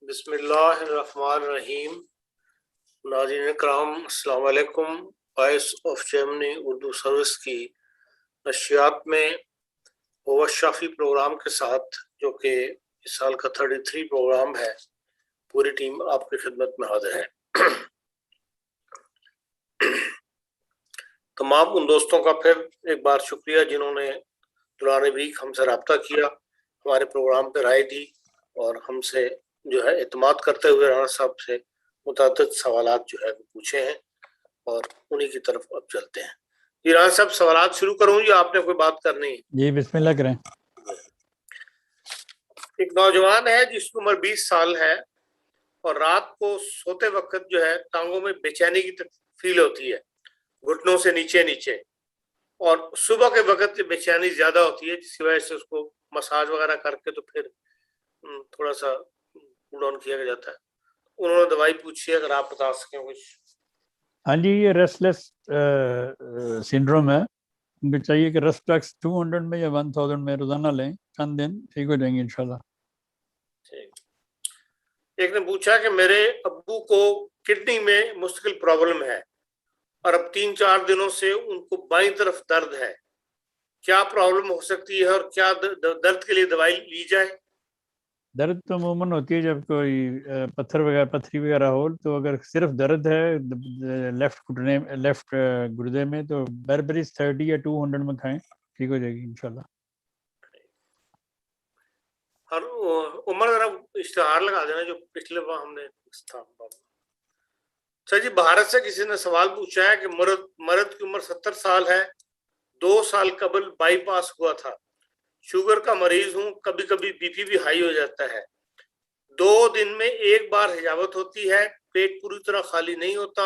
بسم اللہ الرحمن الرحیم. ناظرین کرام السلام علیکم. Voice of Germany Urdu service کی نشریات میں ہوا شافی پروگرام کے ساتھ، جو کہ اس سال کا 33 پروگرام ہے، پوری ٹیم آپ کی خدمت میں حاضر ہے. تمام ان دوستوں کا پھر ایک بار شکریہ جنہوں نے دوران ویک ہم سے رابطہ کیا، ہمارے پروگرام پہ رائے دی اور ہم سے جو ہے اعتماد کرتے ہوئے رانا صاحب سے متعدد سوالات جو ہے وہ پوچھے ہیں، اور انہی کی طرف اب چلتے ہیں. جی رانا صاحب، سوالات شروع کروں یا آپ نے کوئی بات کرنی ہے؟ جی بسم اللہ کریں. ایک نوجوان ہے جس کی عمر 20 سال ہے اور رات کو سوتے وقت جو ہے ٹانگوں میں بے چینی کی فیل ہوتی ہے، گھٹنوں سے نیچے نیچے، اور صبح کے وقت بے چینی زیادہ ہوتی ہے، جس کی وجہ سے اس کو مساج وغیرہ کر کے تو پھر تھوڑا سا کول ڈاؤن کیا جاتا ہے. انہوں نے دوائی پوچھی ہے، اگر آپ بتا سکیں کچھ. ہاں جی، یہ ریسٹلیس سنڈروم ہے. ان کو چاہیے کہ ریسٹریکس 200 میں یا 1000 میں روزانہ لیں، چند دن ٹھیک ہو جائیں گے انشاءاللہ. ایک نے پوچھا کہ میرے ابو کو کڈنی میں مستقل پرابلم ہے اور اب 3-4 دنوں سے ان کو بائیں طرف درد ہے، کیا پرابلم ہو سکتی ہے اور کیا درد کے لیے دوائی لی جائے؟ درد تو عموماً ہوتی ہے جب کوئی پتھری وغیرہ ہو، تو اگر صرف درد ہے لیفٹ گردے میں تو بربریز 30 یا 200 میں کھائیں، ٹھیک ہو جائے گی انشاءاللہ. اور عمر ذرا اشتہار لگا دینا جو پچھلے بار ہم نے تھا. سر جی، بھارت سے کسی نے سوال پوچھا ہے کہ مرد کی عمر 70 سال ہے، 2 سال قبل بائی پاس ہوا تھا، شوگر کا مریض ہوں، کبھی کبھی بی پی بھی ہائی ہو جاتا ہے، 2 دن میں 1 بار حجامت ہوتی ہے، پیٹ پوری طرح خالی نہیں ہوتا،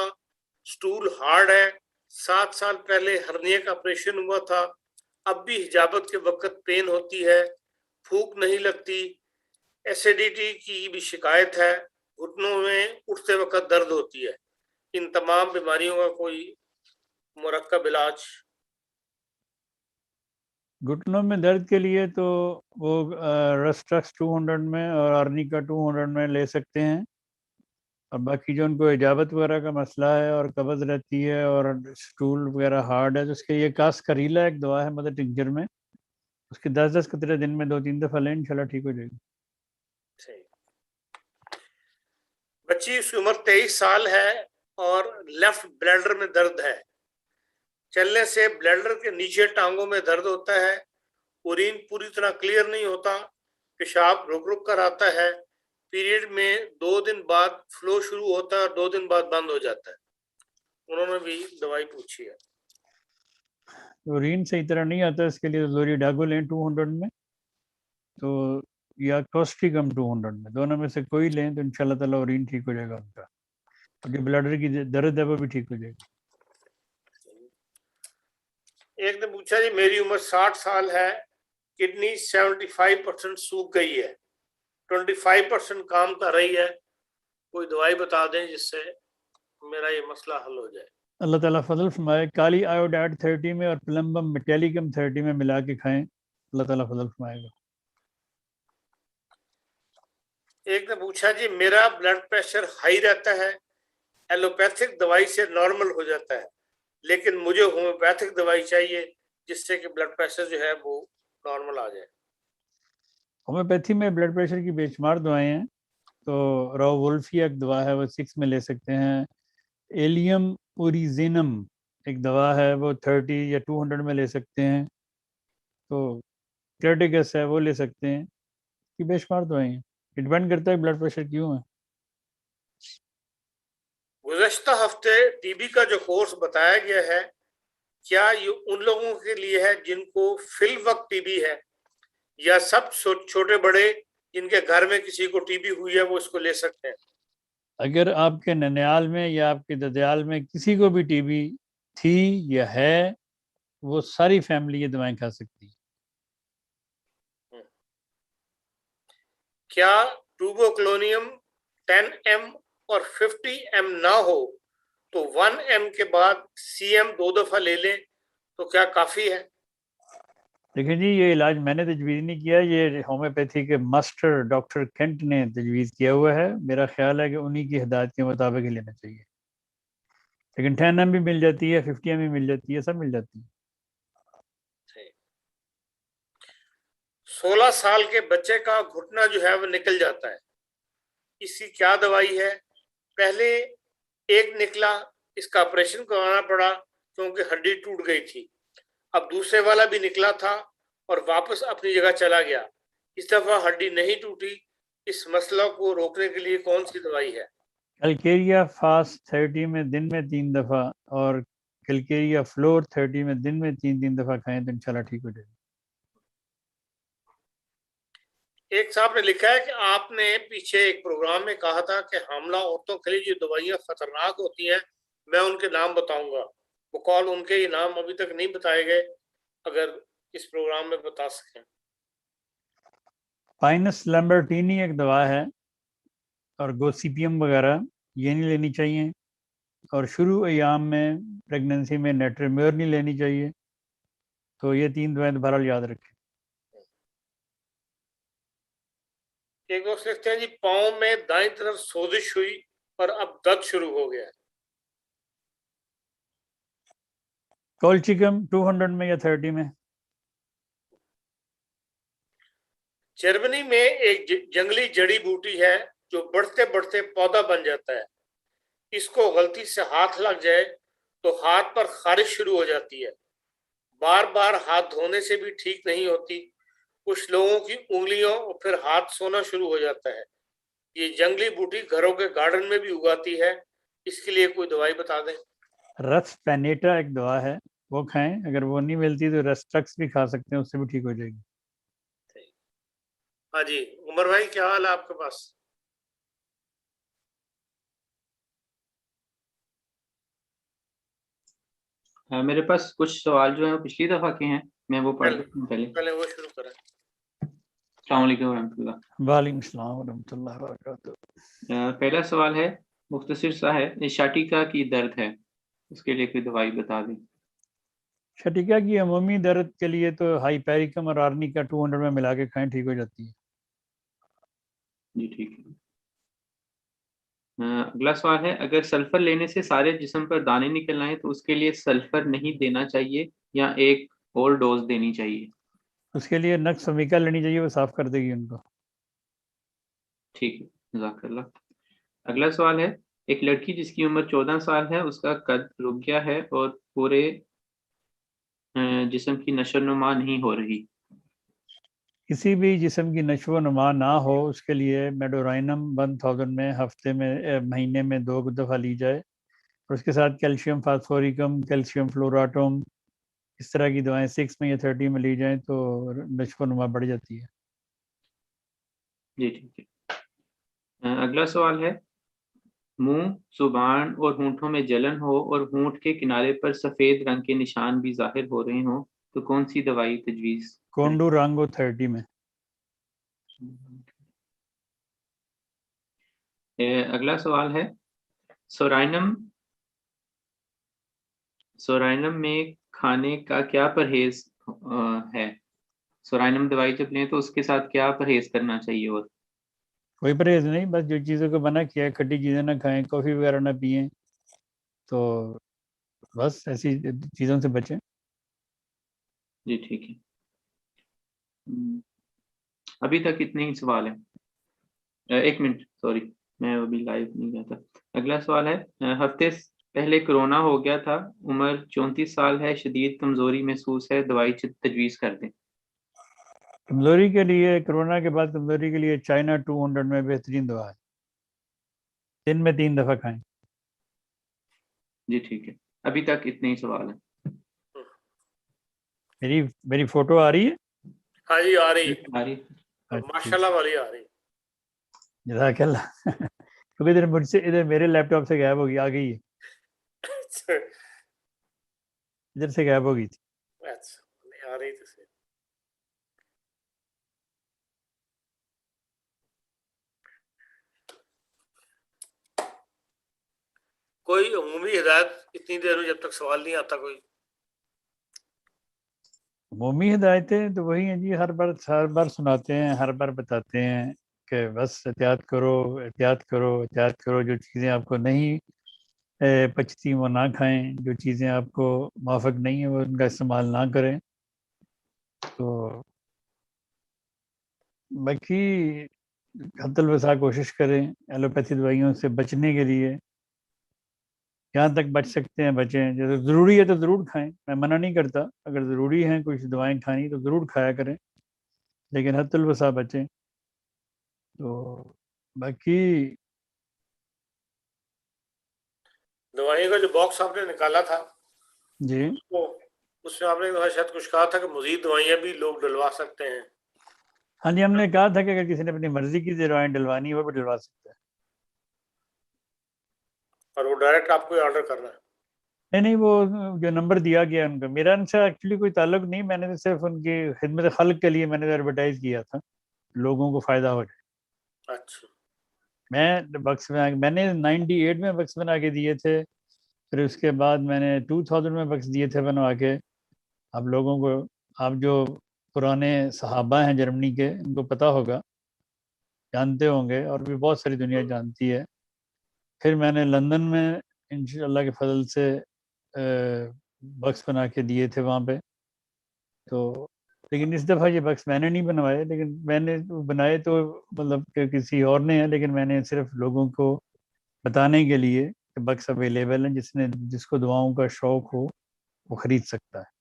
سٹول ہارڈ ہے، 7 سال پہلے ہرنیہ کا آپریشن ہوا تھا، اب بھی حجامت کے وقت پین ہوتی ہے، پھوک نہیں لگتی، ایسیڈیٹی کی بھی شکایت ہے، گھٹنوں میں اٹھتے وقت درد ہوتی ہے. ان تمام بیماریوں کا کوئی مرکب علاج؟ گھٹنوں میں درد کے لیے تو وہ ریسٹریکس 200 میں اور ارنیکا 200 میں لے سکتے ہیں، اور باقی جو ان کو اجابت وغیرہ کا مسئلہ ہے اور قبض رہتی ہے اور سٹول وغیرہ ہارڈ ہے، تو اس کے یہ کاس کریلا ایک دوا ہے مدر ٹنکچر میں، اس کے 10 قطرے دن میں 2-3 دفعہ لیں، انشاءاللہ ٹھیک ہو جائے گی. بچی اس کی عمر 23 سال ہے اور لیفٹ بلیڈر میں درد ہے، چلنے سے بلیڈر کے نیچے ٹانگوں میں درد ہوتا ہے، اورین پوری طرح کلیئر نہیں ہوتا، پیشاب رک رک کر آتا ہے، پیریڈ میں 2 دن بعد فلو شروع ہوتا ہے اور 2 دن بعد بند ہو جاتا ہے. انہوں نے بھی دوائی پوچھی ہے. اورین صحیح طرح نہیں آتا، اس کے لیے لوری ڈاگو لیں 200 میں، تو یا کوسٹریکم 200 میں، دونوں میں سے کوئی لیں تو انشاءاللہ تعالیٰ اورین ٹھیک ہو جائے گا ان کا، اور جو بلیڈر کی درد ہے وہ بھی ٹھیک ہو جائے گی. ایک نے پوچھا جی میری عمر 60 سال ہے، کڈنی 75% سوکھ گئی ہے، 25% کام کر رہی ہے، کوئی دوائی بتا دیں جس سے میرا یہ مسئلہ حل ہو جائے. اللہ تعالیٰ فضل فرمائے، کالی آیوڈائڈ 30 میں اور پلمبم میٹیلیکم 30 میں ملا کے کھائیں، اللہ تعالیٰ فضل فرمائے گا. ایک نے پوچھا جی میرا بلڈ پریشر ہائی رہتا ہے، ایلوپیتھک دوائی سے نارمل ہو جاتا ہے، لیکن مجھے ہومیوپیتھک دوائی چاہیے جس سے کہ بلڈ پریشر جو ہے وہ نارمل آ جائے. ہومیوپیتھی میں بلڈ پریشر کی بے شمار دوائیں ہیں، تو رو وولفی ایک دوا ہے وہ 6 میں لے سکتے ہیں، ایلیم اوریزینم ایک دوا ہے وہ 30 یا 200 میں لے سکتے ہیں، تو کریٹیکس ہے وہ لے سکتے ہیں، کی بے شمار دوائیں ہیں، ڈیپینڈ کرتا ہے بلڈ پریشر کیوں ہے. گزشتہ ہفتے ٹی بی کا جو کورس بتایا گیا ہے، کیا یہ ان لوگوں کے لیے ہے جن کو فی الوقت ٹی بی ہے، یا سب چھوٹے بڑے جن کے گھر میں کسی کو ٹی بی ہوئی ہے وہ اس کو لے سکتے ہیں؟ اگر آپ کے ننیال میں یا آپ کے ددیال میں کسی کو بھی ٹی بی تھی یا ہے، وہ ساری فیملی یہ دوائیں کھا سکتی ہے. کیا ٹروبوکلونیم 10 m اور 50 m نہ ہو تو 1 m کے بعد سی ایم 2 دفعہ لے لیں تو کیا کافی ہے؟ دیکھیں جی یہ علاج میں نے تجویز نہیں کیا, یہ ہومیوپیتھی کے ماسٹر ڈاکٹر کینٹ نے تجویز کیا ہوا ہے. میرا خیال ہے کہ انہی کی ہدایت کے مطابق ہی لینا چاہیے. لیکن 10 ایم بھی مل جاتی ہے, 50 ایم بھی مل جاتی ہے, سب مل جاتی ہے. 16 سال کے بچے کا گھٹنا جو ہے وہ نکل جاتا ہے, اس کی کیا دوائی ہے؟ پہلے ایک نکلا, اس کا آپریشن کروانا پڑا کیونکہ ہڈی ٹوٹ گئی تھی. اب دوسرے والا بھی نکلا تھا اور واپس اپنی جگہ چلا گیا. اس دفعہ ہڈی نہیں ٹوٹی. اس مسئلہ کو روکنے کے لیے کون سی دوائی ہے؟ کیلکیریا فاسٹ 30 میں دن میں 3 دفعہ اور کیلکیریا فلور 30 میں دن میں 3 دفعہ کھائیں تو انشاءاللہ ٹھیک ہو جائے گا. ایک صاحب نے لکھا ہے کہ آپ نے پیچھے ایک پروگرام میں کہا تھا کہ حاملہ عورتوں کے لیے جو دوائیاں خطرناک ہوتی ہیں میں ان کے نام بتاؤں گا. وہ کال ان کے یہ نام ابھی تک نہیں بتائے گئے, اگر اس پروگرام میں بتا سکیں. پائنس لیمبرٹینی ایک دوا ہے, اور گوسیپیم وغیرہ یہ نہیں لینی چاہیے. اور شروع ایام میں پریگننسی میں نیٹریمیور نہیں لینی چاہیے. تو یہ 3 دوائیں بہرحال یاد رکھیں. ایک دوست لکھتے ہیں جی پاؤں میں دائیں طرف سوزش ہوئی اور اب درد شروع ہو گیا ہے. کولچیکم 200 میں یا 30 میں. جرمنی میں ایک جنگلی جڑی بوٹی ہے جو بڑھتے بڑھتے پودا بن جاتا ہے. اس کو غلطی سے ہاتھ لگ جائے تو ہاتھ پر خارش شروع ہو جاتی ہے. بار بار ہاتھ دھونے سے بھی ٹھیک نہیں ہوتی. کچھ لوگوں کی انگلیوں اور پھر ہاتھ سونا شروع ہو جاتا ہے. یہ جنگلی بوٹی گھروں کے گارڈن میں بھی اگاتی ہے. اس کے لیے کوئی دوائی بتا دیں. رس پینیٹا ایک دوا ہے, وہ کھائیں. اگر وہ نہیں ملتی تو رسٹرکس بھی کھا سکتے ہیں, اس سے بھی ٹھیک ہو جائے گی. ہاں جی عمر بھائی کیا حال ہے آپ کے پاس؟ میرے پاس کچھ سوال جو ہیں وہ پچھلی دفعہ کے ہیں, میں وہ پڑھ دیتا ہوں پہلے. پہلے وہ شروع کریں. السلام علیکم ورحمۃ اللہ. وعلیکم السلام ورحمۃ اللہ وبرکاتہ. پہلا سوال ہے, مختصر سا ہے, شاٹیکا کی درد ہے, اس کے لیے کوئی دوائی بتا دیں. شٹیکا کی عمومی درد کے لیے تو ہائی پیریکم اور آرنیکا 200 میں ملا کے کھائیں, ٹھیک ہو جاتی ہے. جی ٹھیک ہے. اگلا سوال ہے, اگر سلفر لینے سے سارے جسم پر دانے نکل آئے تو اس کے لیے سلفر نہیں دینا چاہیے یا ایک اور ڈوز دینی چاہیے؟ اس کے لیے نقص ومیکا لینی چاہیے, وہ صاف کر دے گی ان کو. ٹھیک ہے, جزاک اللہ. اگلا سوال ہے, ایک لڑکی جس کی عمر 14 سال ہے, اس کا قد رک گیا ہے اور پورے جسم کی نشو و نما نہیں ہو رہی. کسی بھی جسم کی نشو و نما نہ ہو اس کے لیے میڈورائنم 1000 میں ہفتے میں مہینے میں 2 دفعہ لی جائے, اور اس کے ساتھ کیلشیم فاسفوریکم, کیلشیم فلوراٹوم, اس طرح کی دوائیں 6 میں یا 30 میں لی جائیں تو نشو و نما بڑھ جاتی ہے. جی ٹھیک ہے. اگلا سوال ہے, منہ, زبان اور ہونٹوں میں جلن ہو اور ہونٹ کے کنارے پر سفید رنگ کے نشان بھی ظاہر ہو رہے ہوں تو کون سی دوائی تجویز کریں؟ کونڈو رانگو 30 میں. اگلا سوال ہے, سورائنم میں کھانے کا کیا پرہیز ہے؟ سورائنم دوائی جب لیں تو اس کے ساتھ کیا پرہیز کرنا چاہیے؟ اور کوئی پرہیز نہیں, بس جو چیزوں کو منع کیا ہے, کھٹی چیزیں نہ کھائیں, کافی وغیرہ نہ پئیں, تو بس ایسی چیزوں سے بچیں. جی ٹھیک ہے. ابھی تک اتنے ہی سوال ہیں. ایک منٹ, سوری, میں ابھی لائیو نہیں گیا تھا. اگلا سوال ہے, ہفتے پہلے کرونا ہو گیا تھا, عمر 34 سال ہے, شدید کمزوری محسوس ہے, دوائی تجویز کر دیں. کمزوری کے لیے, کرونا کے بعد کمزوری کے لیے چائنا 200 میں بہترین دوا ہے, دن میں 3 دفعہ کھائیں. جی ٹھیک ہے. ابھی تک اتنے ہی سوال ہیں. میری فوٹو آ رہی ہے؟ ہاں جی آ رہی ہے, ہماری ماشاء اللہ والی آ رہی ہے. جزاک اللہ. کیونکہ ادھر مجھ سے, ادھر میرے لیپ ٹاپ سے غائب ہوگی, آ گئی ہے, ادھر سے غائب ہو گئی تھی. نہیں آ رہی تھی. کوئی عمومی ہدایت اتنی دیر میں جب تک سوال نہیں آتا کوئی؟ عمومی ہدایتیں تو وہی ہیں جی، ہر بار سناتے ہیں، ہر بار بتاتے ہیں کہ بس احتیاط کرو احتیاط کرو احتیاط کرو، جو چیزیں آپ کو نہیں پچتی وہ نہ کھائیں، جو چیزیں آپ کو موافق نہیں ہیں وہ ان کا استعمال نہ کریں. تو باقی حد الوسع کوشش کریں ایلوپیتھی دوائیوں سے بچنے کے لیے، جہاں تک بچ سکتے ہیں بچیں. جیسے ضروری ہے تو ضرور کھائیں، میں منع نہیں کرتا، اگر ضروری ہیں کچھ دوائیں کھانی تو ضرور کھایا کریں، لیکن حد الوسع بچیں. تو باقی دوائیوں کا جو باکس آپ نے نکالا تھا جی وہ اس میں آپ نے شاید کچھ کہا تھا کہ مزید دوائیاں بھی لوگ ڈلوا سکتے ہیں. ہاں جی، ہم نے کہا تھا کہ اگر کسی نے اپنی مرضی کی دوائیں ڈلوانی ہے وہ بھی ڈلوا سکتا ہے. اور وہ ڈائریکٹ آپ کو آرڈر کرنا ہے. نہیں وہ جو نمبر دیا گیا ان کا، میرا ان سے ایکچولی کوئی تعلق نہیں، میں نے تو صرف ان کی خدمت خلق کے لیے میں نے ایڈورٹائز کیا تھا، لوگوں کو فائدہ ہو جائے. اچھا میں نے 98 میں بکس بنا کے دیے تھے، پھر اس کے بعد میں نے 2000 میں بکس دیے تھے بنوا کے. آپ لوگوں کو، آپ جو پرانے صحابہ ہیں جرمنی کے، ان کو پتہ ہوگا، جانتے ہوں گے، اور بھی بہت ساری دنیا جانتی ہے. پھر میں نے لندن میں انشاءاللہ کے فضل سے بکس بنا کے دیے تھے وہاں پہ. تو لیکن اس دفعہ یہ بکس میں نے نہیں بنوائے، لیکن میں نے بنائے تو مطلب کہ کسی اور نے ہیں، لیکن میں نے صرف لوگوں کو بتانے کے لیے کہ بکس اویلیبل ہیں، جس کو دعاؤں کا شوق ہو وہ خرید سکتا ہے.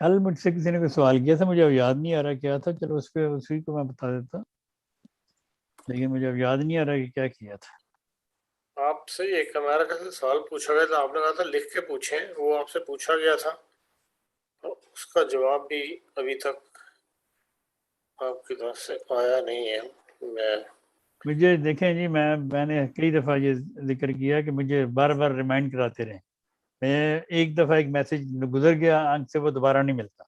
کل مجھ سے کسی نے کوئی سوال کیا تھا، مجھے اب یاد نہیں آ رہا کیا تھا، چلو اس پہ اسی کو میں بتا دیتا، لیکن مجھے اب یاد نہیں آ رہا کہ کیا کیا تھا. آپ سے ایک ہمارا کیسے سوال پوچھا گیا تھا، آپ نے کہا تھا لکھ کے پوچھیں، وہ آپ سے پوچھا گیا تھا، اس کا جواب بھی ابھی تک آپ کی طرف سے آیا نہیں ہے. مجھے دیکھیں جی، میں نے کئی دفعہ یہ ذکر کیا کہ مجھے بار بار ریمائنڈ کراتے رہیں. میں ایک دفعہ ایک میسج گزر گیا آنکھ سے، وہ دوبارہ نہیں ملتا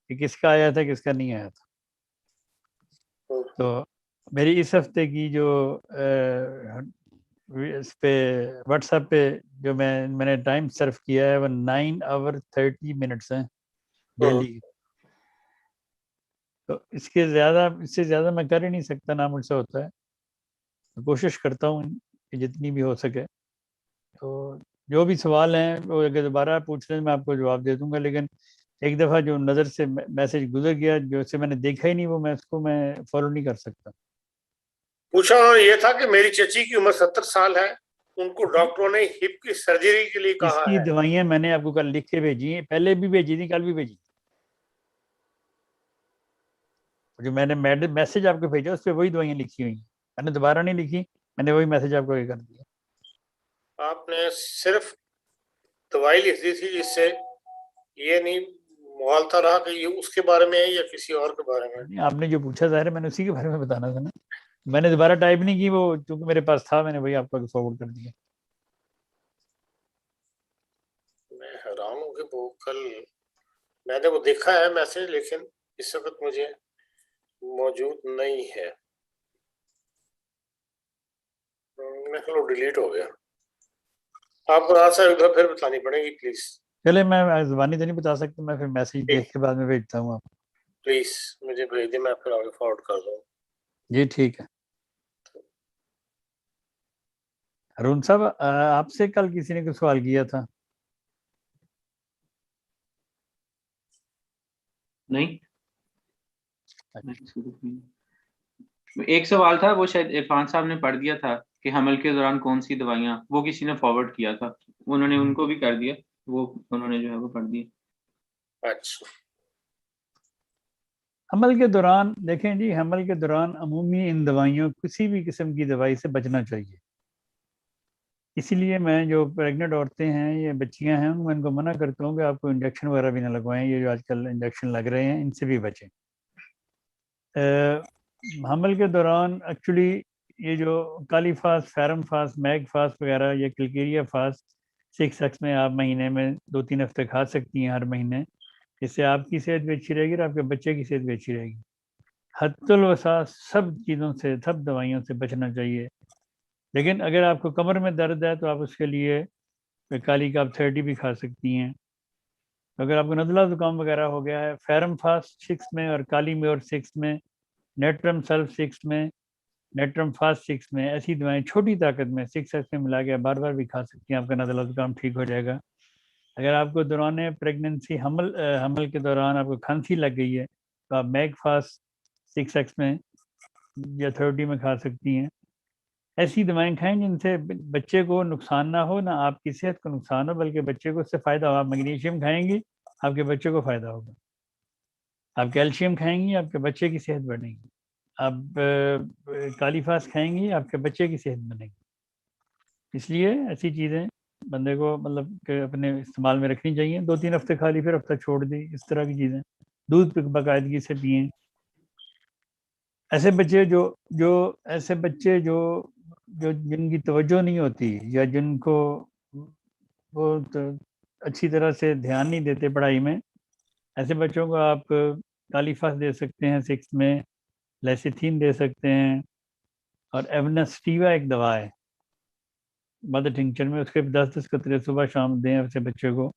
کہ کس کا آیا تھا کس کا نہیں آیا تھا. تو میری اس ہفتے کی جو اس پہ واٹس ایپ پہ جو میں نے ٹائم سرف کیا ہے وہ 9 hours 30 minutes ہیں ڈیلی. تو اس سے زیادہ میں کر ہی نہیں سکتا، نہ مجھ سے ہوتا ہے. کوشش کرتا ہوں کہ جتنی بھی ہو سکے. تو جو بھی سوال ہیں وہ اگر دوبارہ پوچھ لیں میں آپ کو جواب دے دوں گا، لیکن ایک دفعہ جو نظر سے میسج گزر گیا جو سے میں نے دیکھا ہی نہیں، وہ میں اس کو میں فالو نہیں کر سکتا. پوچھا انہوں نے یہ تھا کہ میری چچی کی عمر 70 سال ہے، ان کو ڈاکٹروں نے ہپ کی سرجری کے لیے اس کہا کی ہے. دوائیاں میں نے آپ کو کل لکھ کے بھیجی ہیں، پہلے بھی بھیجی تھی، کل بھی بھیجی. جو میں نے میسج آپ کو بھیجا اس پہ وہی دوائیاں لکھی ہوئی ہیں، میں نے دوبارہ نہیں لکھی، میں نے وہی میسج آپ کو یہ کر دیا. آپ نے صرف دوائی لکھ دی تھی، جس سے یہ نہیں مغالطہ رہا کہ یہ اس کے بارے میں ہے یا کسی اور کے بارے میں. آپ نے جو پوچھا ظاہر ہے میں نے اسی کے بارے میں بتانا تھا نا. میں نے دوبارہ ٹائپ نہیں کی، وہ چونکہ میرے پاس تھا میں نے وہی آپ کو فارورڈ کر دیا. میں حیران ہوں کہ وہ کل میں نے وہ دیکھا ہے میسج، لیکن اس وقت مجھے موجود نہیں ہے. میں چلو ڈیلیٹ ہو گیا. آپ کو رات سے ایک دفعہ پھر بتانی پڑے گی پلیز. چلے میں زبانی تو نہیں بتا سکتا، میں پھر میسج دیکھ کے بعد میں بھیجتا ہوں آپ. پلیز مجھے بھیج دیں، میں پھر آگے فارورڈ کر دوں. جی ٹھیک ہے. ارون صاحب آپ سے کل کسی نے کوئی سوال کیا تھا؟ نہیں، ایک سوال تھا وہ شاید عرفان صاحب نے پڑھ دیا تھا کہ حمل کے دوران کون سی دوائیاں، وہ کسی نے فارورڈ کیا تھا، انہوں نے ان کو بھی کر دیا، وہ انہوں نے جو ہے وہ پڑھ دیا. اچھا حمل کے دوران دیکھیں جی، حمل کے دوران عمومی ان دوائیوں کسی بھی قسم کی دوائی سے بچنا چاہیے. اسی لیے میں جو پریگننٹ عورتیں ہیں یا بچیاں ہیں میں ان کو منع کرتا ہوں کہ آپ کو انجیکشن وغیرہ بھی نہ لگوائیں، یہ جو آج کل انجیکشن لگ رہے ہیں ان سے بھی بچیں. حمل کے دوران ایکچولی یہ جو کالی فاس، فیرم فاس، میگ فاس وغیرہ یا کلکیریا فاس 6x میں آپ مہینے میں 2-3 ہفتے کھا سکتی ہیں ہر مہینے. اس سے آپ کی صحت بھی اچھی رہے گی اور آپ کے بچے کی صحت بھی اچھی رہے گی. حد الوسع سب چیزوں سے، سب دوائیوں سے بچنا چاہیے. لیکن اگر آپ کو کمر میں درد ہے تو آپ اس کے لیے کالی کاپ 30 بھی کھا سکتی ہیں. اگر آپ کو نزلہ زکام وغیرہ ہو گیا ہے، فیرم فاسٹ 6 میں اور کالی میور 6 میں، نیٹرم سلف 6 میں، نیٹرم فاسٹ 6 میں، ایسی دوائیں چھوٹی طاقت میں 6 میں ملا کے بار بار بھی کھا سکتی ہیں. آپ کا نزلہ زکام ٹھیک ہو جائے گا. اگر آپ کو دوران پریگننسی حمل کے دوران آپ کو کھانسی لگ گئی ہے تو آپ میگ فاسٹ 6 میں یا 30 میں کھا سکتی ہیں. ایسی دوائیں کھائیں جن سے بچے کو نقصان نہ ہو، نہ آپ کی صحت کو نقصان ہو، بلکہ بچے کو اس سے فائدہ ہو. آپ میگنیشیم کھائیں گی، آپ کے بچے کو فائدہ ہوگا. آپ کیلشیم کھائیں گی، آپ کے بچے کی صحت بڑھے گی. آپ کالی فاس کھائیں گی، آپ کے بچے کی صحت بنے گی. اس لیے ایسی چیزیں بندے کو مطلب کہ اپنے استعمال میں رکھنی چاہیے. 2-3 ہفتے کھا لی، پھر ہفتہ چھوڑ دی، اس طرح کی چیزیں. دودھ پہ باقاعدگی سے پئیں. ایسے بچے جو جن کی توجہ نہیں ہوتی یا جن کو وہ اچھی طرح سے دھیان نہیں دیتے پڑھائی میں، ایسے بچوں کو آپ کالی فاس دے سکتے ہیں 6 میں، لیسیتھین دے سکتے ہیں، اور ایونسٹیوا ایک دوا ہے مدر ٹنکچر میں، اس کے 10 قطرے صبح شام دیں ایسے بچے کو.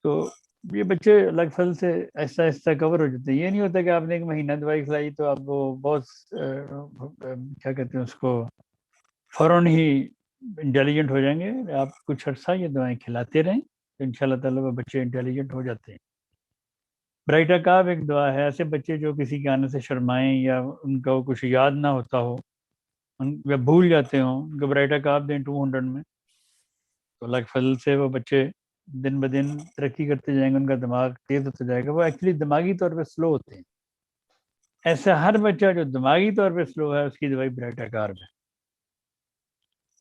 تو یہ بچے لگ فل سے ایسا ایسا کور ہو جاتے ہیں. یہ نہیں ہوتا کہ آپ نے 1 مہینہ دوائی کھلائی تو آپ کو بہت کیا کہتے ہیں اس کو فوراً ہی انٹیلیجنٹ ہو جائیں گے. آپ کچھ عرصہ یہ دوائیں کھلاتے رہیں تو ان شاء اللہ تعالیٰ وہ بچے انٹیلیجنٹ ہو جاتے ہیں. برائٹا کاپ ایک دوا ہے. ایسے بچے جو کسی کے آنے سے شرمائیں یا ان کو کچھ یاد نہ ہوتا ہو، یا بھول جاتے ہوں، ان کو برائٹا کاپ دیں 200 میں، تو اللہ کے فضل سے وہ بچے دن بدن ترقی کرتے جائیں گے، ان کا دماغ تیز ہوتا جائے گا. وہ ایکچولی دماغی طور پہ سلو ہوتے ہیں. ایسا ہر بچہ جو دماغی طور پہ سلو ہے اس کی دوائی برائٹا کارب ہے.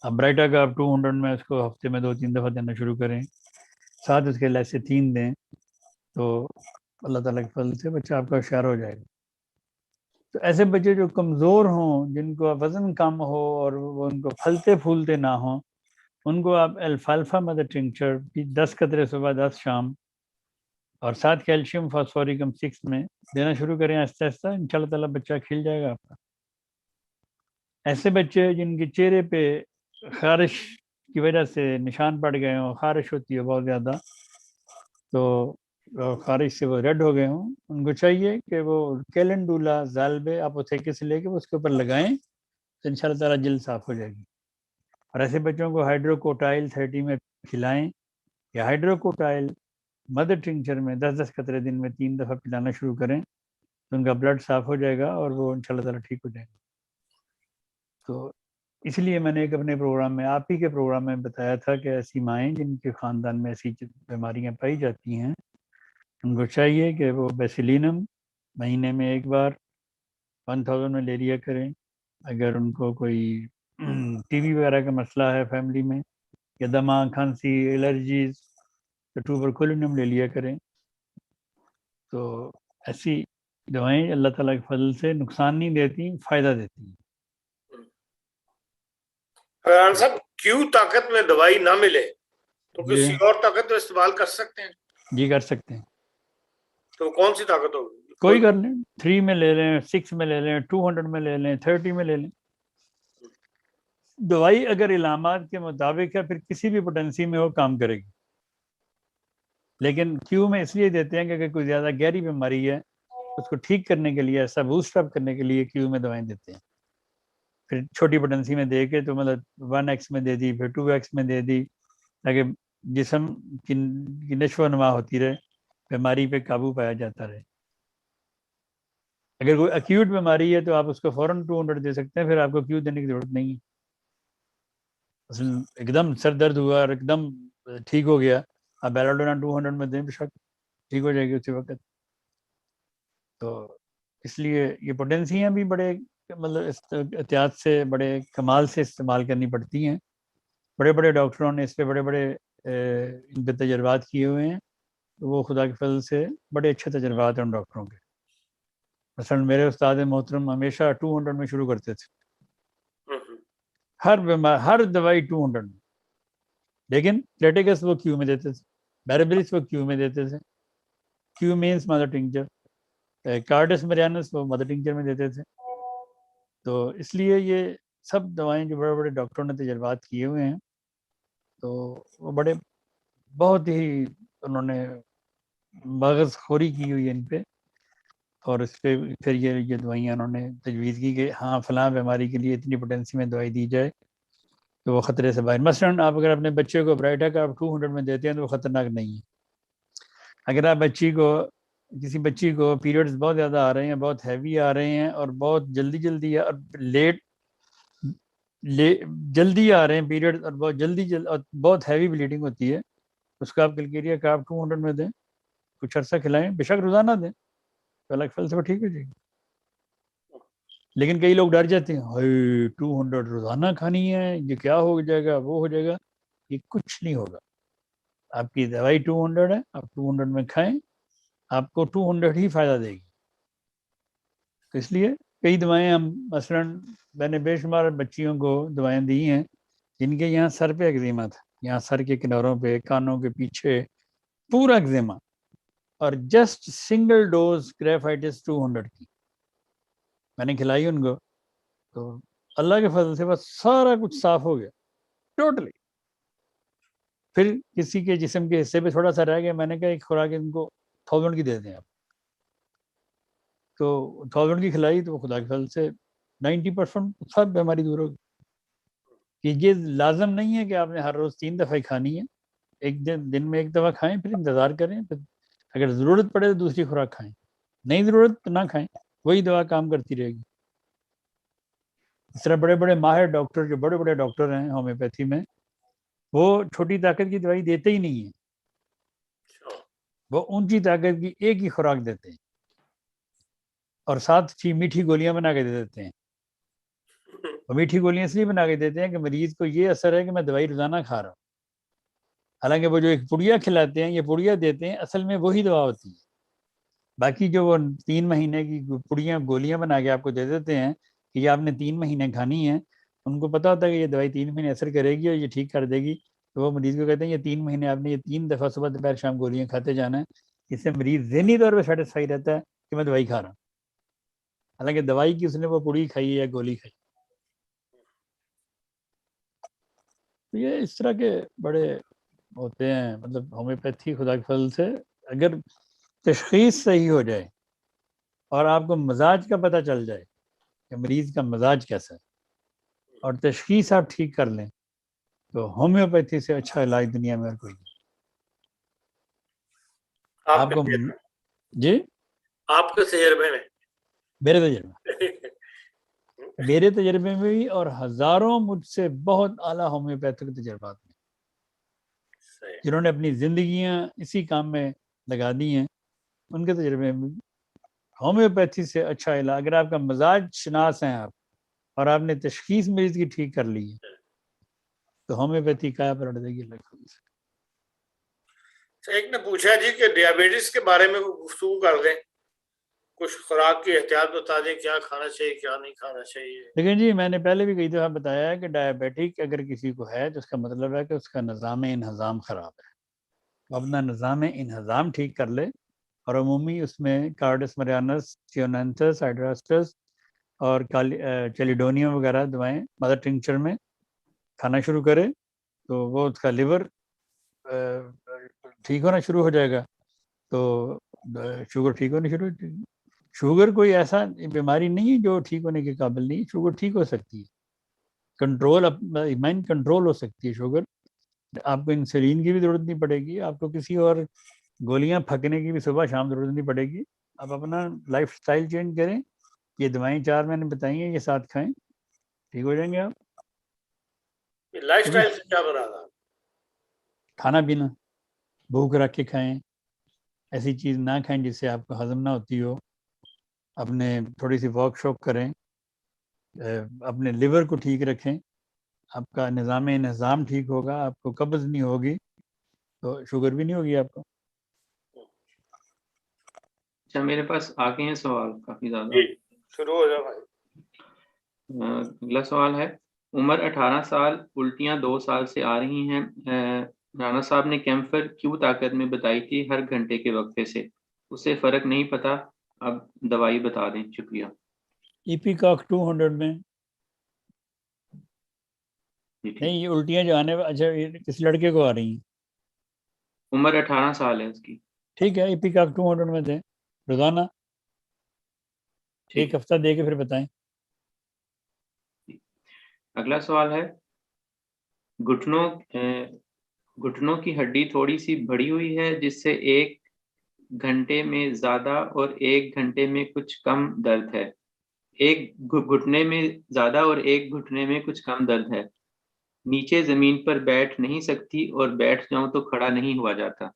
اب برائٹا کارب 200 میں اس کو ہفتے میں 2-3 دفعہ دینا شروع کریں، ساتھ اس کے لیسیتھین دیں، تو اللہ تعالیٰ کے فضل سے بچہ آپ کا ہوشیار ہو جائے گا. تو ایسے بچے جو کمزور ہوں، جن کو وزن کم ہو اور وہ ان کو پھلتے پھولتے نہ ہوں، ان کو آپ الفالفا مدر ٹنکچر 10 قطرے صبح 10 شام اور ساتھ کیلشیم فاسفورکم 6 میں دینا شروع کریں آہستہ آہستہ. ان شاء اللہ تعالیٰ بچہ کھل جائے گا آپ کا. ایسے بچے جن کے چہرے پہ خارش کی وجہ سے نشان پڑ گئے ہوں، خارش ہوتی ہے بہت زیادہ، تو خارش سے وہ ریڈ ہو گئے ہوں، ان کو چاہیے کہ وہ کیلنڈولا زالبے اپوتھیکے سے لے کے اس کے اوپر لگائیں تو ان شاء اللہ تعالیٰ جلد صاف ہو جائے گی. اور ایسے بچوں کو ہائیڈروکوٹائل 30 میں کھلائیں، یا ہائیڈروکوٹائل مدر ٹنکچر میں 10 قطرے دن میں 3 دفعہ پلانا شروع کریں تو ان کا بلڈ صاف ہو جائے گا اور وہ ان شاء اللہ تعالیٰ ٹھیک ہو جائے گا. تو اس لیے میں نے ایک اپنے پروگرام میں، آپ ہی کے پروگرام میں بتایا تھا کہ ایسی مائیں جن کے خاندان میں ایسی بیماریاں پائی جاتی ہیں، ان کو چاہیے کہ وہ بیسیلینم مہینے میں 1 بار 1000 میں لے لیا کریں. اگر ان کو کوئی ٹی وی وغیرہ کا مسئلہ ہے فیملی میں، یا دمہ، کھانسی، الرجیز، تو ٹوبرکولینم لے لیا کریں. تو ایسی دوائیں اللہ تعالیٰ کے فضل سے نقصان نہیں دیتی، فائدہ دیتی ہیں. اگر صاحب کیوں طاقت میں دوائی نہ ملے تو جی کسی اور طاقت میں استعمال کر سکتے ہیں؟ جی کر سکتے ہیں. تو کون سی طاقت ہوگی؟ کوئی کر لیں، 3 میں لے لیں، 6 میں لے لیں، 200 میں لے لیں، 30 میں لے لیں. دوائی اگر علامات کے مطابق ہے پھر کسی بھی پوٹینسی میں وہ کام کرے گی. لیکن کیو میں اس لیے دیتے ہیں کہ اگر کوئی زیادہ گہری بیماری ہے اس کو ٹھیک کرنے کے لیے، ایسا بوسٹ اپ کرنے کے لیے کیو میں دوائیں دیتے ہیں. پھر چھوٹی پوٹینسی میں دے کے تو مطلب 1x میں دے دی، پھر 2x میں دے دی، تاکہ جسم کی نشو و نما ہوتی رہے، بیماری پہ قابو پایا جاتا رہے. اگر کوئی ایکیوٹ بیماری ہے تو آپ اس کو فوراً 200 دے سکتے ہیں، پھر آپ کو کیو دینے کی ضرورت نہیں ہے. اصل ایک دم سر درد ہوا اور ایک دم ٹھیک ہو گیا، آپ بیلاڈونا 200 میں دیں بے شک ٹھیک ہو جائے گی اسی وقت. تو اس لیے یہ پوٹینسیاں بھی بڑے مطلب احتیاط سے، بڑے کمال سے استعمال کرنی پڑتی ہیں. بڑے بڑے ڈاکٹروں نے اس پہ بڑے بڑے ان پہ تجربات کیے ہوئے ہیں. وہ خدا کے فضل سے بڑے اچھے تجربات ہیں ان ڈاکٹروں کے. مثلا میرے استاد محترم ہمیشہ 200 میں شروع کرتے تھے، ہر دوائی 200 میں. لیکن پلیٹیکس وہ کیو میں دیتے تھے، بیربرس وہ کیو میں دیتے تھے. Q means mother tincture. Cards مریانس وہ مدر ٹنکچر میں دیتے تھے. تو اس لیے یہ سب دوائیں جو بڑے بڑے ڈاکٹروں نے تجربات کیے ہوئے ہیں تو وہ بڑے بہت ہی انہوں نے مغز خوری کی ہوئی ہے ان پہ, اور اس پہ پھر یہ دوائیاں انہوں نے تجویز کی کہ ہاں فلاں بیماری کے لیے اتنی پوٹینسی میں دوائی دی جائے تو وہ خطرے سے باہر. مثلاً آپ اگر اپنے بچے کو برائٹا کا آپ 200 میں دیتے ہیں تو وہ خطرناک نہیں ہے. اگر آپ کسی بچی کو پیریڈز بہت زیادہ آ رہے ہیں, بہت ہیوی آ رہے ہیں اور بہت جلدی اور جلدی آ رہے ہیں پیریڈ اور بہت اور بہت ہیوی بلیڈنگ ہوتی ہے, اس کا آپ کلکیریا کا آپ 200 میں دیں, کچھ عرصہ کھلائیں, بے شک روزانہ دیں, تو الگ فل سے وہ ٹھیک ہو جائے گی. لیکن کئی لوگ ڈر جاتے ہیں, ہائی 200 روزانہ کھانی ہے, یہ کیا ہو جائے گا, وہ ہو جائے گا. یہ کچھ نہیں ہوگا. آپ کی دوائی 200 ہے, آپ 200 میں کھائیں, آپ کو 200 ہی فائدہ دے گی. تو اس لیے کئی دوائیں ہم مثلاً میں نے بے شمار بچیوں کو دوائیں دی ہیں جن کے یہاں سر پہ ایگزیما تھا, یہاں سر کے کناروں پہ, کانوں کے پیچھے پورا ایگزیما, اور جسٹ سنگل ڈوز گریفائٹس 200 کی میں نے کھلائی ان کو, تو اللہ کے فضل سے بس سارا کچھ صاف ہو گیا ٹوٹلی. پھر کسی کے جسم کے حصے پہ تھوڑا سا رہ گیا, میں نے کہا ایک خوراک ان کو 1000 کی دے دیں آپ, تو 1000 کی کھلائی تو وہ خدا کے فضل سے 90% سب بیماری دور ہوگی. کہ یہ لازم نہیں ہے کہ آپ نے ہر روز 3 دفعہ ہی کھانی ہے, ایک دن میں 1 دفعہ کھائیں, پھر انتظار کریں, پھر اگر ضرورت پڑے تو دوسری خوراک کھائیں, نہیں ضرورت تو نہ کھائیں, وہی دوا کام کرتی رہے گی. اس طرح بڑے بڑے ماہر ڈاکٹر, جو بڑے بڑے ڈاکٹر ہیں ہومیوپیتھی میں, وہ چھوٹی طاقت کی دوائی دیتے ہی نہیں ہیں, وہ اونچی طاقت کی ایک ہی خوراک دیتے ہیں, اور ساتھ میٹھی گولیاں بنا کے دے دیتے ہیں. وہ میٹھی گولیاں اس لیے بنا کے دیتے ہیں کہ مریض کو یہ اثر ہے کہ میں دوائی روزانہ کھا رہا ہوں, حالانکہ وہ جو ایک پڑیا کھلاتے ہیں, یہ پڑیا دیتے ہیں, اصل میں وہی دوا ہوتی ہے. باقی جو وہ 3 مہینے کی پڑیاں گولیاں بنا کے آپ کو دے دیتے ہیں کہ یہ آپ نے 3 مہینے کھانی ہے, ان کو پتا ہوتا ہے کہ یہ دوائی 3 مہینے اثر کرے گی اور یہ ٹھیک کر دے گی, تو وہ مریض کو کہتے ہیں یہ 3 مہینے آپ نے یہ 3 دفعہ صبح دوپہر شام گولیاں کھاتے جانا ہے. اس سے مریض ذہنی طور پہ سیٹسفائی رہتا ہے کہ میں دوائی کھا رہا ہوں, حالانکہ دوائی کی اس نے وہ پوڑی کھائی ہے یا گولی کھائی. تو یہ اس طرح کے بڑے ہوتے ہیں. مطلب ہومیوپیتھی خدا کے فضل سے اگر تشخیص صحیح ہو جائے اور آپ کو مزاج کا پتہ چل جائے کہ مریض کا مزاج کیسا ہے, اور تشخیص آپ ٹھیک کر لیں, تو ہومیوپیتھی سے اچھا علاج دنیا میں اور کوئی نہیں. آپ کو جی آپ کے تجربے میں, میرے تجربے میں بھی, اور ہزاروں مجھ سے بہت اعلیٰ ہومیوپیتھک تجربات میں جنہوں نے اپنی زندگیاں اسی کام میں لگا دی ہیں, ان کے تجربے میں ہومیوپیتھی سے اچھا علاج. اگر آپ کا مزاج شناس ہیں آپ, اور آپ نے تشخیص مریض کی ٹھیک کر لی ہے, تو ہومیوپیتھی کایا پلٹ دے گی اللہ کے فضل سے. ایک نے پوچھا جی کہ ڈیابیٹس کے بارے میں گفتگو کر دیں, کچھ خوراک کی احتیاط بتا دیں, کیا کھانا چاہیے کیا نہیں کھانا چاہیے. لیکن جی میں نے پہلے بھی کئی دفعہ بتایا ہے کہ ڈائبیٹک اگر کسی کو ہے تو اس کا مطلب ہے کہ اس کا نظام انہضام خراب ہے. اپنا نظام انہضام ٹھیک کر لے, اور عمومی اس میں کارڈس مریانس, چیوننتھس, ہائیڈراسٹس اور چیلیڈونیم وغیرہ دوائیں مدر ٹنکچر میں کھانا شروع کرے, تو وہ اس کا لیور ٹھیک ہونا شروع ہو جائے گا, تو شوگر ٹھیک ہونا شروع ہو جائے گی. شوگر کوئی ایسا بیماری نہیں ہے جو ٹھیک ہونے کے قابل نہیں ہے, شوگر ٹھیک ہو سکتی ہے, کنٹرول ہو سکتی ہے شوگر. آپ کو انسولین کی بھی ضرورت نہیں پڑے گی, آپ کو کسی اور گولیاں پھکنے کی بھی صبح شام ضرورت نہیں پڑے گی. آپ اپنا لائف سٹائل چینج کریں, یہ دوائیں 4 میں نے بتائی ہیں, یہ 7 کھائیں, ٹھیک ہو جائیں گے آپ. لائف سٹائل سے کیا بنانا؟ کھانا پینا بھوک رکھ کے کھائیں, ایسی چیز نہ کھائیں جس سے آپ کو ہضم نہ ہوتی ہو. اپنے تھوڑی سی واک شوک کریں, اپنے لیور کو ٹھیک رکھیں, آپ کا نظام انہضام ٹھیک ہوگا, آپ کو قبض نہیں ہوگی, تو شوگر بھی نہیں ہوگی آپ کو. اچھا, میرے پاس آ گئے ہیں سوال کافی زیادہ. شروع ہو جائے بھائی. اگلا سوال ہے, عمر 18 سال, الٹیاں 2 سال سے آ رہی ہیں. رانا صاحب نے کیمفر کیوں طاقت میں بتائی تھی ہر گھنٹے کے وقفے سے, اسے فرق نہیں پتا, اب دوائی بتا دیں. شکریہ. ایپیکاک 200 میں. جی ٹھیک. نہیں یہ الٹیاں جو آنے اچھا یہ کس لڑکے کو آ رہی ہیں؟ عمر 18 سال ہے اس کی. ٹھیک ہے ایپیکاک 200 میں دیں روزانہ ٹھیک ایک ہفتہ دے کے پھر بتائیں. اگلا سوال ہے گھٹنوں کی ہڈی تھوڑی سی بڑی ہوئی ہے جس سے 1 گھنٹے میں زیادہ اور 1 گھنٹے میں کچھ کم درد ہے. ایک گھٹنے میں زیادہ اور ایک گھٹنے میں کچھ کم درد ہے. نیچے زمین پر بیٹھ نہیں سکتی اور بیٹھ جاؤں تو کھڑا نہیں ہوا جاتا.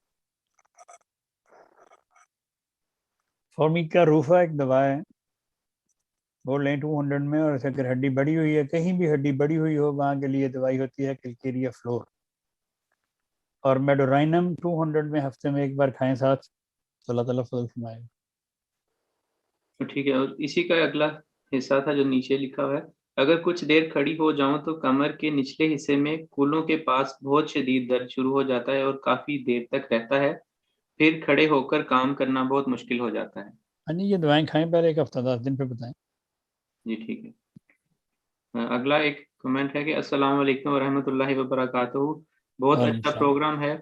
فارمیکا روفا ایک دوا ہے وہ لیں 200 میں. اور اگر ہڈی بڑی ہوئی ہے کہیں بھی ہڈی بڑی ہوئی ہو وہاں کے لیے دوائی ہوتی ہے کلکیریا فلور. اور میڈورائنم 200 میں ہفتے میں ایک بار کھائیں ساتھ تو اللہ تعالیٰ فضل فرمائے. ٹھیک ہے. اور اسی کا اگلا حصہ تھا جو نیچے لکھا ہوا ہے اگر کچھ دیر کھڑی ہو جاؤں تو کمر کے نچلے حصے میں کولوں کے پاس بہت شدید درد شروع ہو جاتا ہے اور کافی دیر تک رہتا ہے. پھر کھڑے ہو کر کام کرنا بہت مشکل ہو جاتا ہے. ہاں جی یہ دوائیں کھائیں پہلے ایک ہفتہ 10 دن پہ بتائیں. جی ٹھیک ہے. اگلا ایک کمنٹ ہے کہ السلام علیکم ورحمۃ اللہ وبرکاتہ. بہت وعلیکم اچھا السلام. پروگرام ہے.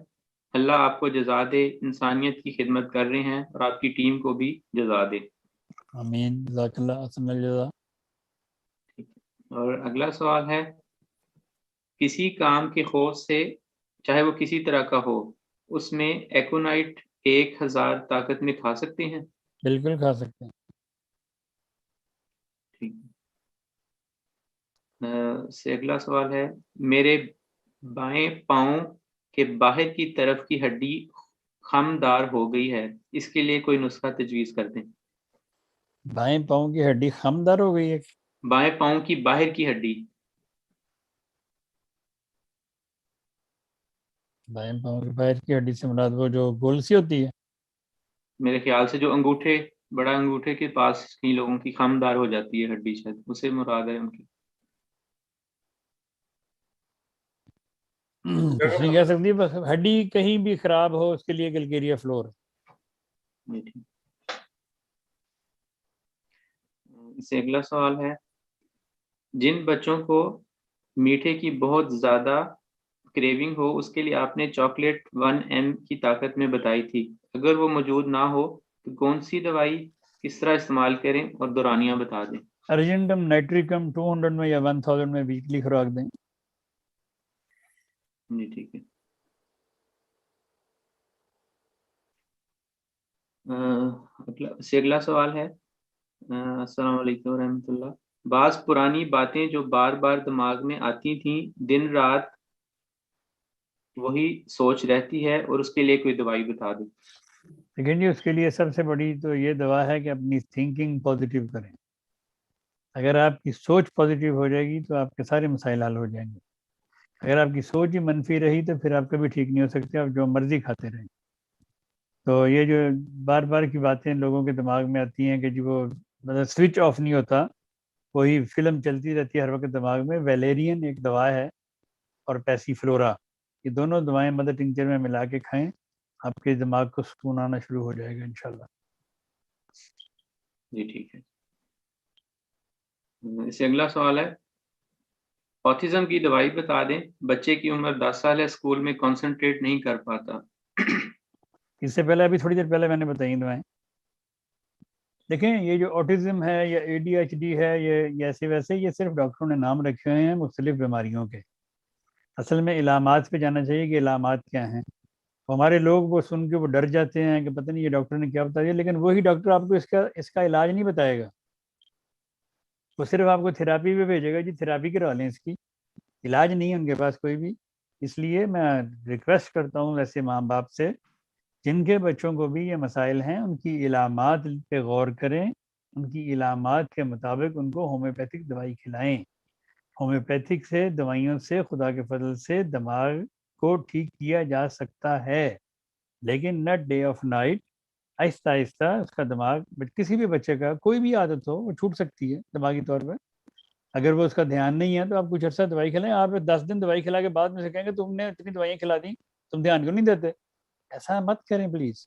اللہ آپ کو جزا دے. انسانیت کی خدمت کر رہے ہیں اور آپ کی ٹیم کو بھی جزا دے. آمین جزاک اللہ احسن الجزا. اور اگلا سوال ہے کسی کام کے خوف سے چاہے وہ کسی طرح کا ہو اس میں ایکونائٹ 1000 طاقت میں کھا سکتے ہیں؟ بالکل کھا سکتے ہیں. ٹھیک. سے اگلا سوال ہے میرے بائیں پاؤں کے باہر کی طرف کی ہڈی خم دار ہو گئی ہے اس کے لیے کوئی نسخہ تجویز کر دیں. بائیں پاؤں کی ہڈی خمدار ہو گئی ہے. بائیں پاؤں کی باہر کی ہڈی. بائیں پاؤں کی باہر کی ہڈی سے مراد وہ جو گول سی ہوتی ہے. میرے خیال سے جو بڑا انگوٹھے کے پاس کئی لوگوں کی خم دار ہو جاتی ہے ہڈی شاید اسے مراد ہے ان کی. کچھ نہیں کہہ سکتی بس ہڈی کہیں بھی خراب ہو اس کے لیے کلکیریا فلور. اس سے اگلا سوال ہے جن بچوں کو میٹھے کی بہت زیادہ کریونگ ہو اس کے لیے آپ نے چاکلیٹ 1 m کی طاقت میں بتائی تھی. اگر وہ موجود نہ ہو تو کون سی دوائی کس طرح استعمال کریں اور دورانیہ بتا دیں. ارجنٹم نائٹریکم 200 میں یا 1000 میں ویکلی خوراک دیں. جی ٹھیک ہے. اگلا سوال ہے السلام علیکم ورحمۃ اللہ. بعض پرانی باتیں جو بار بار دماغ میں آتی تھیں دن رات وہی سوچ رہتی ہے اور اس کے لیے کوئی دوائی بتا دیں. لیکن جی اس کے لیے سب سے بڑی تو یہ دوا ہے کہ اپنی تھنکنگ پازیٹیو کریں. اگر آپ کی سوچ پازیٹیو ہو جائے گی تو آپ کے سارے مسائل حل ہو جائیں گے. اگر آپ کی سوچ ہی منفی رہی تو پھر آپ کبھی ٹھیک نہیں ہو سکتے. آپ جو مرضی کھاتے رہیں. تو یہ جو بار بار کی باتیں لوگوں کے دماغ میں آتی ہیں کہ جی وہ مطلب سوئچ آف نہیں ہوتا وہی فلم چلتی رہتی ہے ہر وقت دماغ میں. ویلیرین ایک دوا ہے اور پیسی فلورا یہ دونوں دوائیں مدر ٹنکچر میں ملا کے کھائیں آپ کے دماغ کو سکون آنا شروع ہو جائے گا انشاءاللہ. جی ٹھیک ہے. اس سے اگلا سوال ہے اوٹیزم کی دوائی بتا دیں. بچے کی عمر 10 سال ہے اسکول میں کنسنٹریٹ نہیں کر پاتا. اس سے پہلے ابھی تھوڑی دیر پہلے میں نے بتائی دوائیں. دیکھیں یہ جو اوٹزم ہے یا ADHD ہے یہ ایسے ویسے یہ صرف ڈاکٹروں نے نام رکھے ہوئے ہیں مختلف بیماریوں کے. اصل میں علامات پہ جانا چاہیے کہ علامات کیا ہیں. ہمارے لوگ وہ سن کے وہ ڈر جاتے ہیں کہ پتہ نہیں یہ ڈاکٹر نے کیا بتا دیا. لیکن وہی ڈاکٹر آپ کو اس کا علاج نہیں بتائے گا. وہ صرف آپ کو تھراپی پہ بھیجے گا جی تھراپی کروا لیں اس کی. علاج نہیں ہے ان کے پاس کوئی بھی. اس لیے میں ریکویسٹ کرتا ہوں ایسے ماں باپ سے جن کے بچوں کو بھی یہ مسائل ہیں ان کی علامات پہ غور کریں. ان کی علامات کے مطابق ان کو ہومیوپیتھک دوائی کھلائیں. ہومیوپیتھک سے دوائیوں سے خدا کے فضل سے دماغ کو ٹھیک کیا جا سکتا ہے. لیکن نہ ڈے آف نائٹ آہستہ آہستہ اس کا دماغ کسی بھی بچے کا کوئی بھی عادت ہو وہ چھوٹ سکتی ہے دماغی طور پہ. اگر وہ اس کا دھیان نہیں ہے تو آپ کچھ عرصہ دوائی کھلائیں. آپ 10 دن دوائی کھلا کے بعد میں سے کہیں گے تم نے اتنی دوائیاں کھلا دیں تم دھیان کیوں نہیں دیتے. ایسا مت کریں پلیز.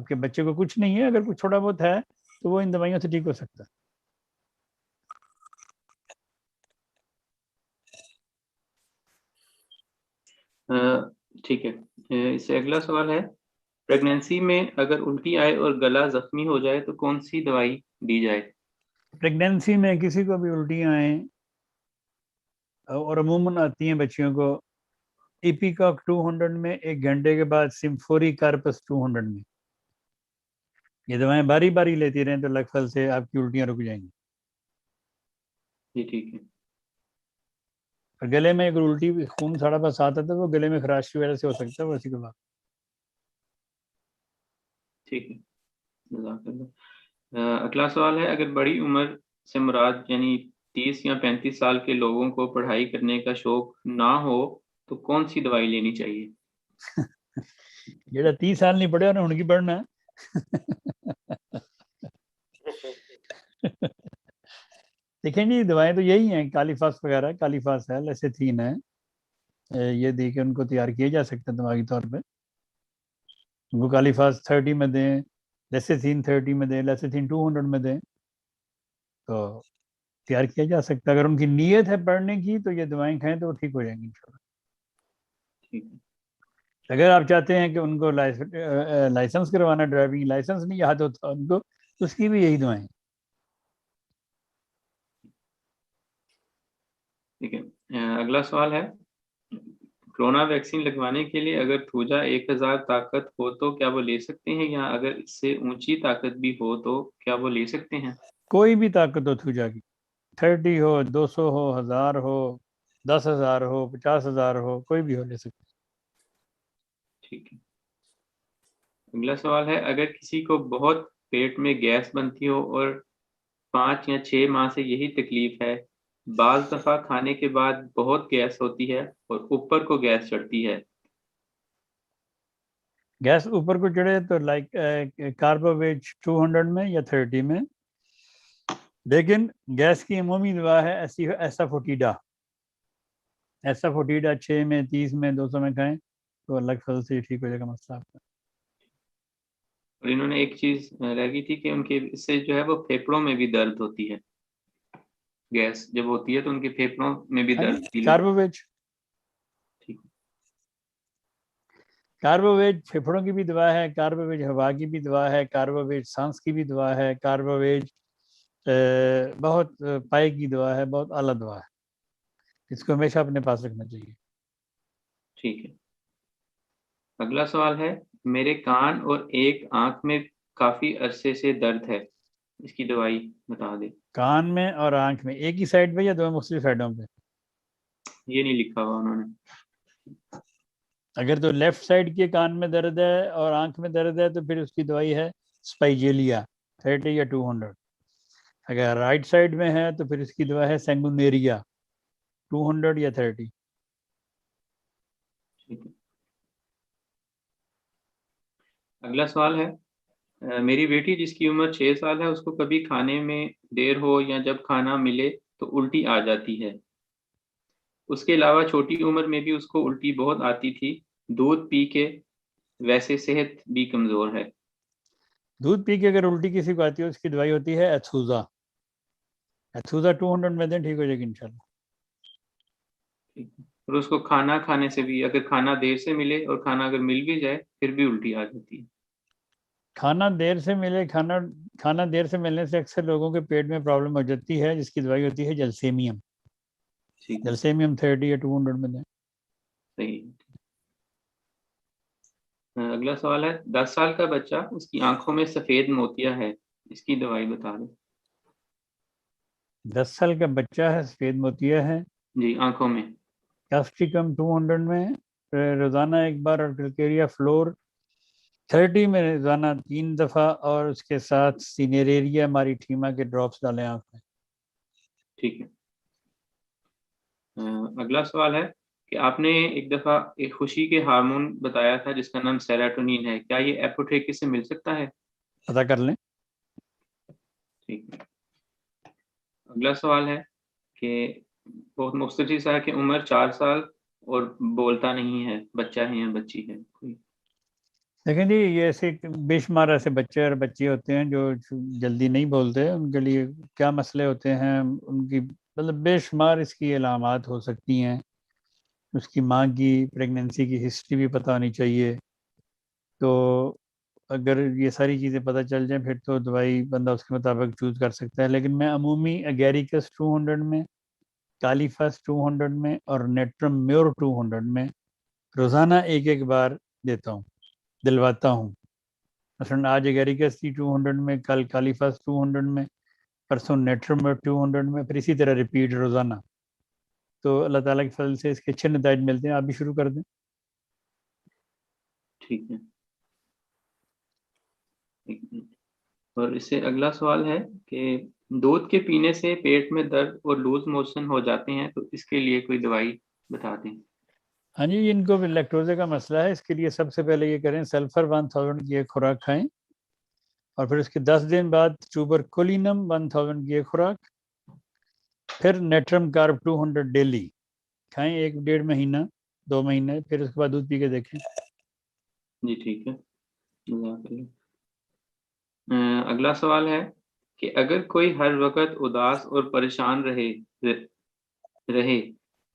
آپ کے بچے کو کچھ نہیں ہے, اگر کچھ تھوڑا بہت ہے تو وہ ان دوائیوں سے ٹھیک ہو سکتا ہے. ٹھیک ہے. اس سے اگلا سوال ہے, پریگنینسی میں اگر الٹی آئے اور گلا زخمی ہو جائے تو کون سی دوائی دی جائے؟ پریگنینسی میں کسی کو بھی الٹیاں آئیں اور عموماً آتی ہیں بچیوں کو, ایپیکاک 200 میں 1 گھنٹے کے بعد سمفوری کارپس 200 میں, یہ دوائیں باری باری لیتی رہیں تو لگ پھل سے آپ کی الٹیاں رک جائیں گی. جی ٹھیک ہے. اور گلے میں اگر الٹی خون تھوڑا بس آتا ہے تو وہ گلے میں خراش کی وجہ سے ہو سکتا ہے, وہ اسی کے بعد. ٹھیک ہے, جزاک اللہ. اگلا سوال ہے, اگر بڑی عمر سے مراد یعنی 30 یا 35 سال کے لوگوں کو پڑھائی کرنے کا شوق نہ ہو تو کون سی دوائی لینی چاہیے؟ جڑا 30 سال نہیں پڑھے انہیں ہن کی پڑھنا ہے. دیکھیں جی دوائیں تو یہی ہیں, کالیفاس وغیرہ, کالیفاس ہے, لیسیتھین ہے, یہ دے کے ان کو تیار کیا جا سکتا ہے دماغی طور پہ. ان کو کالیفاس 30 میں دیں, لیسیتھین 30 میں دیں, لیسیتھین 200 میں دیں تو تیار کیا جا سکتا ہے. اگر ان کی نیت ہے پڑھنے کی تو یہ دوائیں کھائیں تو وہ ٹھیک ہو جائیں گی انشاءاللہ. ٹھیک ہے. اگر آپ چاہتے ہیں کہ ان کو لائسنس کروانا, ڈرائیونگ لائسنس نہیں یاد ہوتا ان کو, تو اس کی بھی یہی دوائیں. ٹھیک ہے. اگلا سوال ہے, کرونا ویکسین لگوانے کے لیے اگر تھوجا 1000 طاقت ہو تو کیا وہ لے سکتے ہیں, یا اگر اس سے اونچی طاقت بھی ہو تو کیا وہ لے سکتے ہیں؟ کوئی بھی طاقت ہو تھوجا کی, 30 ہو, 200 ہو, 1000 ہو, 10,000 ہو, 50,000 ہو, کوئی بھی ہو لے سکتے. ٹھیک ہے. اگلا سوال ہے, اگر کسی کو بہت پیٹ میں گیس بنتی ہو اور 5 یا 6 ماہ سے یہی تکلیف ہے, بعض دفعہ کھانے کے بعد بہت گیس ہوتی ہے اور اوپر کو گیس چڑھتی ہے. گیس اوپر کو چڑھے تو لائک کاربوویج 200 میں یا 30 میں, لیکن گیس کی عمومی دوا ہے ایسا فوٹیڈا. ایسا فوٹیڈا 6 میں, 30 میں, 200 میں کھائیں تو اللہ کے فضل سے ٹھیک ہو جائے گا مسئلہ آپ کا. اور انہوں نے ایک چیز رہ گئی تھی کہ ان کے اس سے جو ہے وہ پھیپڑوں میں بھی درد ہوتی ہے, گیس جب ہوتی ہے تو ان کے پھیپڑوں میں بھی درد فیل ہوتا ہے. کاربوویج, ٹھیک ہے. کاربوویج پھیپھڑوں کی بھی دوا ہے, کاربوویج ہوا کی بھی دوا ہے, کاربوویج سانس کی بھی دوا ہے, کاربوویج بہت پائے کی دوا ہے, بہت اعلیٰ دوا ہے, اس کو ہمیشہ اپنے پاس رکھنا چاہیے. ٹھیک ہے. اگلا سوال ہے, میرے کان اور ایک آنکھ میں کافی عرصے سے درد ہے, اس کی دوائی بتا دیں. کان میں اور آنکھ میں ایک ہی سائڈ پہ یا دو مختلف سائڈوں پہ؟ یہ نہیں لکھا ہوا انہوں نے. اگر تو لیفٹ سائڈ کے کان میں درد ہے اور آنکھ میں درد ہے تو پھر اس کی دوائی ہے اسپائجیلیا 30 یا 200. اگر رائٹ سائڈ میں ہے تو پھر اس کی دوا ہے سینگونیریا 200 یا 30. ٹھیک ہے. اگلا سوال ہے, میری بیٹی جس کی عمر 6 سال ہے, اس کو کبھی کھانے میں دیر ہو یا جب کھانا ملے تو الٹی آ جاتی ہے. اس کے علاوہ چھوٹی عمر میں بھی اس کو الٹی بہت آتی تھی, دودھ پی کے, ویسے صحت بھی کمزور ہے. دودھ پی کے اگر الٹی کسی کو آتی ہے اس کی دوائی ہوتی ہے ایتھوزا. ایتھوزا 200 میں دیں, ٹھیک ہو جائے گی انشاءاللہ. اور اس کو کھانا کھانے سے بھی, اگر کھانا دیر سے ملے اور کھانا اگر مل بھی جائے پھر بھی الٹی آ جاتی ہے. کھانا دیر سے ملے, کھانا دیر سے ملنے سے اکثر لوگوں کے پیٹ میں پرابلم ہو جاتی ہے, جس کی دوائی ہوتی ہے جلسیمیم. ٹھیک ہے. جلسیمیم 30 یا 200 میں دیں. صحیح. اگلا سوال ہے, 10 سال کا بچہ, اس کی آنکھوں میں سفید موتیا ہے, اس کی دوائی بتا دیں. 10 سال کا بچہ ہے, سفید موتیا ہے, جی آنکھوں میں. کیپسیکم 200 میں روزانہ ایک بار, اور کلکیریا فلور 30 میں روزانہ 3 دفعہ, اور اس کے ساتھ سینیریریا ماریٹھیما کے ڈراپس ڈالیں آنکھ میں. ٹھیک ہے. اگلا سوال ہے کہ آپ نے ایک دفعہ ایک خوشی کے ہارمون بتایا تھا جس کا نام سیراٹونین ہے, کیا یہ ایپوٹھیکی سے مل سکتا ہے؟ پتہ کر لیں. ٹھیک ہے. اگلا سوال ہے کہ بہت مختصر سا ہے کہ عمر 4 سال اور بولتا نہیں ہے, بچہ ہے یا بچی ہے کوئی؟ دیکھیں جی یہ ایسے بے شمار ایسے بچے اور بچی ہوتے ہیں جو جلدی نہیں بولتے، ان کے لیے کیا مسئلے ہوتے ہیں، ان کی مطلب بے شمار اس کی علامات ہو سکتی ہیں. اس کی ماں کی پریگننسی کی ہسٹری بھی پتہ ہونی چاہیے. تو اگر یہ ساری چیزیں پتہ چل جائیں پھر تو دوائی بندہ اس کے مطابق چوز کر سکتا ہے. لیکن میں عمومی اگیریکس 200 میں، کالیفاس 200 میں اور نیٹرم میور 200 میں روزانہ ایک بار دیتا ہوں، دلواتا ہوں. مثلاً آج اگیریکس تھی 200 میں، کل کالیفاس 200 میں، پرسوں نیٹرم میور 200 میں، پھر اسی طرح ریپیٹ روزانہ. تو اللہ تعالیٰ کے فضل سے اس کے اچھے نتائج ملتے ہیں. آپ بھی شروع کر دیں. ٹھیک ہے. اور اس سے اگلا سوال ہے کہ دودھ کے پینے سے پیٹ میں درد اور لوز موشن ہو جاتے ہیں، تو اس کے لیے کوئی دوائی بتا دیں. ہاں جی، ان کو لیکٹوزے کا مسئلہ ہے. اس کے لیے سب سے پہلے یہ کریں سلفر 1000 کی ایک خوراک کھائیں، اور پھر اس کے 10 دن بعد چوبر کولینم 1000 کی ایک خوراک، پھر نیٹرم کارب 200 ڈیلی کھائیں 1-1.5 مہینہ 2 مہینے، پھر اس کے بعد دودھ پی کے دیکھیں. جی ٹھیک ہے. جزاک اللہ. اگلا سوال ہے کہ اگر کوئی ہر وقت اداس اور پریشان رہے،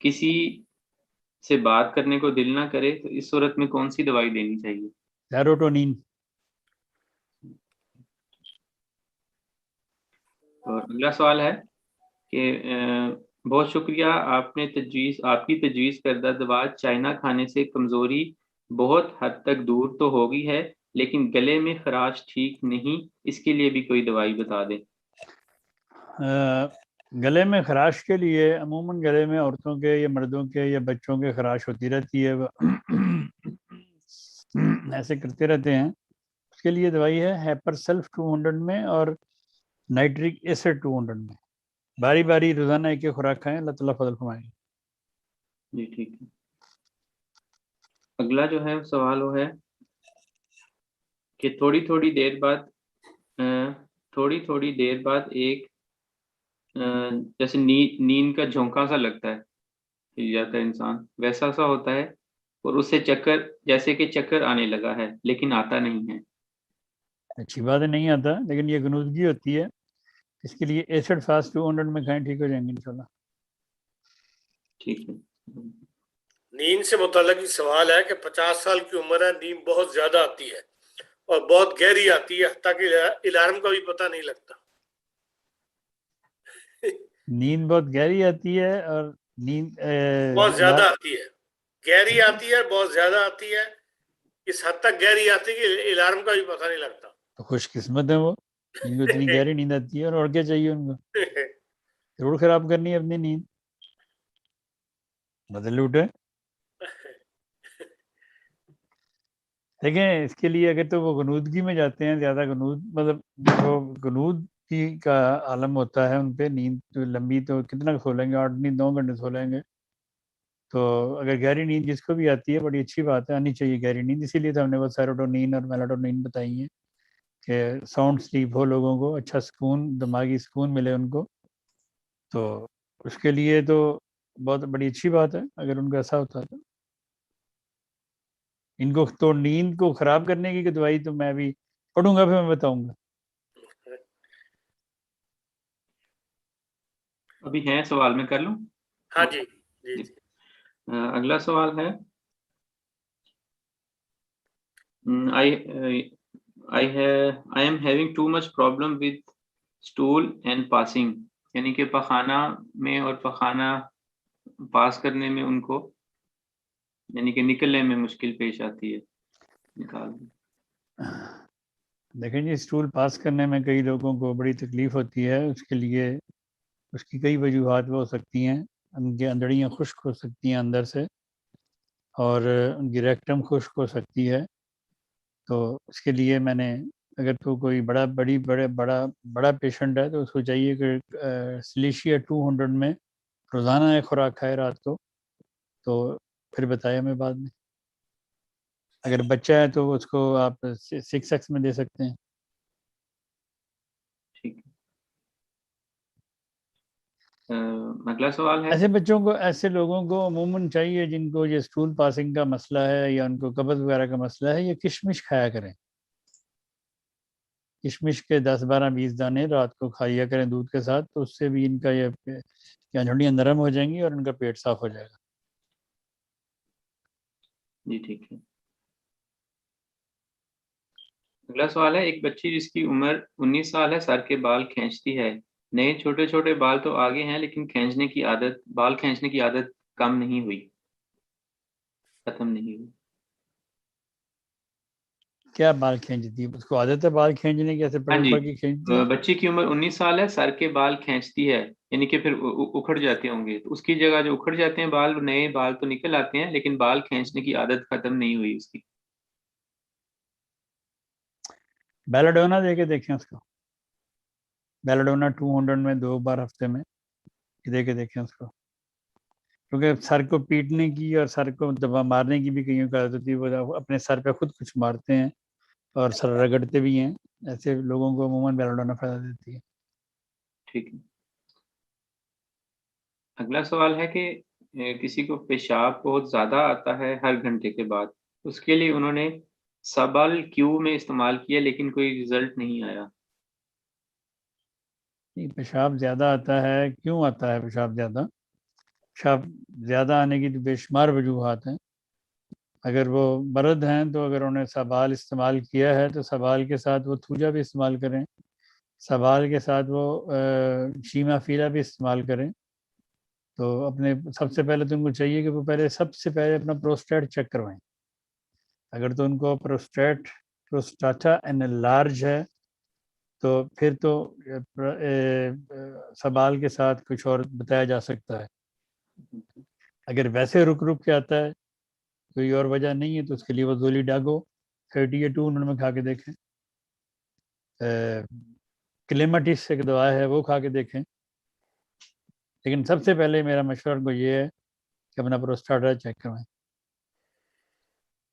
کسی سے بات کرنے کو دل نہ کرے، تو اس صورت میں کون سی دوائی دینی چاہیے؟ سیروٹونین. اور اگلا سوال ہے کہ بہت شکریہ، آپ کی تجویز کردہ دوا چائنا کھانے سے کمزوری بہت حد تک دور تو ہو گئی ہے، لیکن گلے میں خراش ٹھیک نہیں، اس کے لیے بھی کوئی دوائی بتا دیں. گلے میں خراش کے لیے عموماً گلے میں عورتوں کے یا مردوں کے یا بچوں کے خراش ہوتی رہتی ہے، وہ ایسے کرتے رہتے ہیں. اس کے لیے دوائی ہے ہیپر سلف 200 میں اور نائٹرک ایسڈ 200 میں. باری باری روزانہ ایک خوراک کھائیں. اللہ تعالیٰ فضل فرمائے. جی ٹھیک ہے. اگلا جو ہے سوال وہ ہے کہ تھوڑی دیر بعد ایک جیسے نیند کا جھونکا سا لگتا ہے، ہل جاتا ہے انسان، ویسا سا ہوتا ہے، اور اس سے جیسے کہ چکر آنے لگا ہے لیکن آتا نہیں ہے. اچھی بات ہے، نہیں آتا، لیکن یہ غنودگی ہوتی ہے. اس کے لیے ایسڈ فاسٹ 200 میں کھائیں، ٹھیک ہو جائیں گے انشاءاللہ. ٹھیک ہے. نیند سے متعلق یہ سوال ہے کہ 50 سال کی عمر ہے، نیند بہت زیادہ آتی ہے اور بہت گہری آتی ہے، حتیٰ کہ الارم کا بھی پتہ نہیں لگتا. نیند بہت گہری آتی ہے اور نیند بہت زیادہ آتی ہے، گہری آتی ہے، بہت زیادہ آتی ہے، اس حد تک گہری آتی ہے کہ الارم کا بھی پتہ نہیں لگتا. تو خوش قسمت ہے وہ، جن کو اتنی گہری نیند آتی ہے. اور کیا چاہیے ان کو؟ ضرور خراب کرنی ہے اپنی نیند، بدل اٹھے. دیکھیں اس کے لیے اگر تو وہ غنودگی میں جاتے ہیں، زیادہ غنود، مطلب وہ غنود کا عالم ہوتا ہے ان پہ، نیند تو لمبی تو کتنا سو لیں گے، 8-9 گھنٹے سو لیں گے. تو اگر گہری نیند جس کو بھی آتی ہے، بڑی اچھی بات ہے، آنی چاہیے گہری نیند. اسی لیے تو ہم نے وہ سیروٹونین اور میلاٹونین بتائی ہیں کہ ساؤنڈ سلیپ ہو، لوگوں کو اچھا سکون، دماغی سکون ملے ان کو. تو اس کے لیے تو بہت بڑی اچھی بات ہے اگر ان کو ایسا ہوتا ہے. تو ان کو تو نیند کو خراب کرنے کی دوائی تو میں بھی پڑھوں گا، پھر میں بتاؤں گا. ابھی ہیں سوال میں کر لوں؟ ہاں جی جی جی. اگلا سوال ہے I am having too much problem with stool and passing، یعنی کہ پخانہ میں اور پخانہ پاس کرنے میں ان کو، یعنی کہ نکلنے میں مشکل پیش آتی ہے. نکال دیں. دیکھیں جی، اسٹول پاس کرنے میں کئی لوگوں کو بڑی تکلیف ہوتی ہے. اس کے لیے اس کی کئی وجوہات وہ ہو سکتی ہیں. ان کی اندڑیاں خشک ہو سکتی ہیں اندر سے، اور ان کی ریکٹم خشک ہو سکتی ہے. تو اس کے لیے میں نے، اگر تو کوئی بڑا پیشنٹ ہے تو اس کو چاہیے کہ سلیشیا 200 میں روزانہ ایک خوراک کھائے رات کو. تو پھر بتایا میں بعد میں. اگر بچہ ہے تو اس کو آپ 6x میں دے سکتے ہیں. ٹھیک ہے. اگلا سوال ہے ایسے بچوں کو، ایسے لوگوں کو عموماً چاہیے جن کو یہ اسٹول پاسنگ کا مسئلہ ہے یا ان کو قبض وغیرہ کا مسئلہ ہے، یہ کشمش کھایا کریں. کشمش کے 10-12-20 دانے رات کو کھایا کریں دودھ کے ساتھ، تو اس سے بھی ان کا یہ جھنڈیاں نرم ہو جائیں گی اور ان کا پیٹ صاف ہو جائے گا. جی ٹھیک ہے. اگلا سوال ہے، ایک بچی جس کی عمر 19 سال ہے سر کے بال کھینچتی ہے. نئے چھوٹے چھوٹے بال تو آگے ہیں لیکن بال کھینچنے کی عادت کم نہیں ہوئی، ختم نہیں ہوئی. کیا بال کھینچتی ہے؟ اس کو عادت ہے بال کھینچنے کی، ایسے ہاں پکڑ جی، پکڑ کے کھینچتی ہے؟ بچی کی عمر 19 سال ہے، سر کے بال کھینچتی ہے، یعنی کہ پھر اکھڑ جاتے ہوں گے، تو اس کی جگہ جو اکھڑ جاتے ہیں بال، نئے بال تو نکل آتے ہیں لیکن بال کھینچنے کی عادت ختم نہیں ہوئی اس کی. بیلاڈونا دے کے دیکھیں اس کو. بیلاڈونا 200 میں 2 بار ہفتے میں دے کے دیکھیں اس کو. کیونکہ سر کو پیٹنے کی اور سر کو دبا مارنے کی بھی کئیوں کی عادت ہوتی ہے، وہ اپنے سر پہ خود کچھ مارتے ہیں اور سر رگڑتے بھی ہیں. ایسے لوگوں کو عموماً بیلاڈونا فائدہ دیتی ہے. ٹھیک ہے. اگلا سوال ہے کہ کسی کو پیشاب بہت زیادہ آتا ہے ہر گھنٹے کے بعد، اس کے لیے انہوں نے سبال کیو میں استعمال کیا لیکن کوئی رزلٹ نہیں آیا. پیشاب زیادہ آتا ہے، کیوں آتا ہے پیشاب زیادہ؟ پیشاب زیادہ آنے کی تو بے شمار وجوہات ہیں. اگر وہ مرد ہیں تو اگر انہوں نے سبال استعمال کیا ہے تو سبال کے ساتھ وہ تھوجا بھی استعمال کریں، سبال کے ساتھ وہ شیما فیلا بھی استعمال کریں. تو اپنے سب سے پہلے تو ان کو چاہیے کہ وہ سب سے پہلے اپنا پروسٹیٹ چیک کروائیں. اگر تو ان کو پروسٹاٹا انلارج ہے تو پھر تو سبال کے ساتھ کچھ اور بتایا جا سکتا ہے. اگر ویسے رک کے آتا ہے، کوئی اور وجہ نہیں ہے، تو اس کے لیے وہ زولی ڈاگو 38 میں کھا کے دیکھیں. کلیمٹس ایک دوا ہے، وہ کھا کے دیکھیں. لیکن سب سے پہلے میرا مشورہ کو یہ ہے کہ اپنا پروسٹاٹا چیک کروائیں.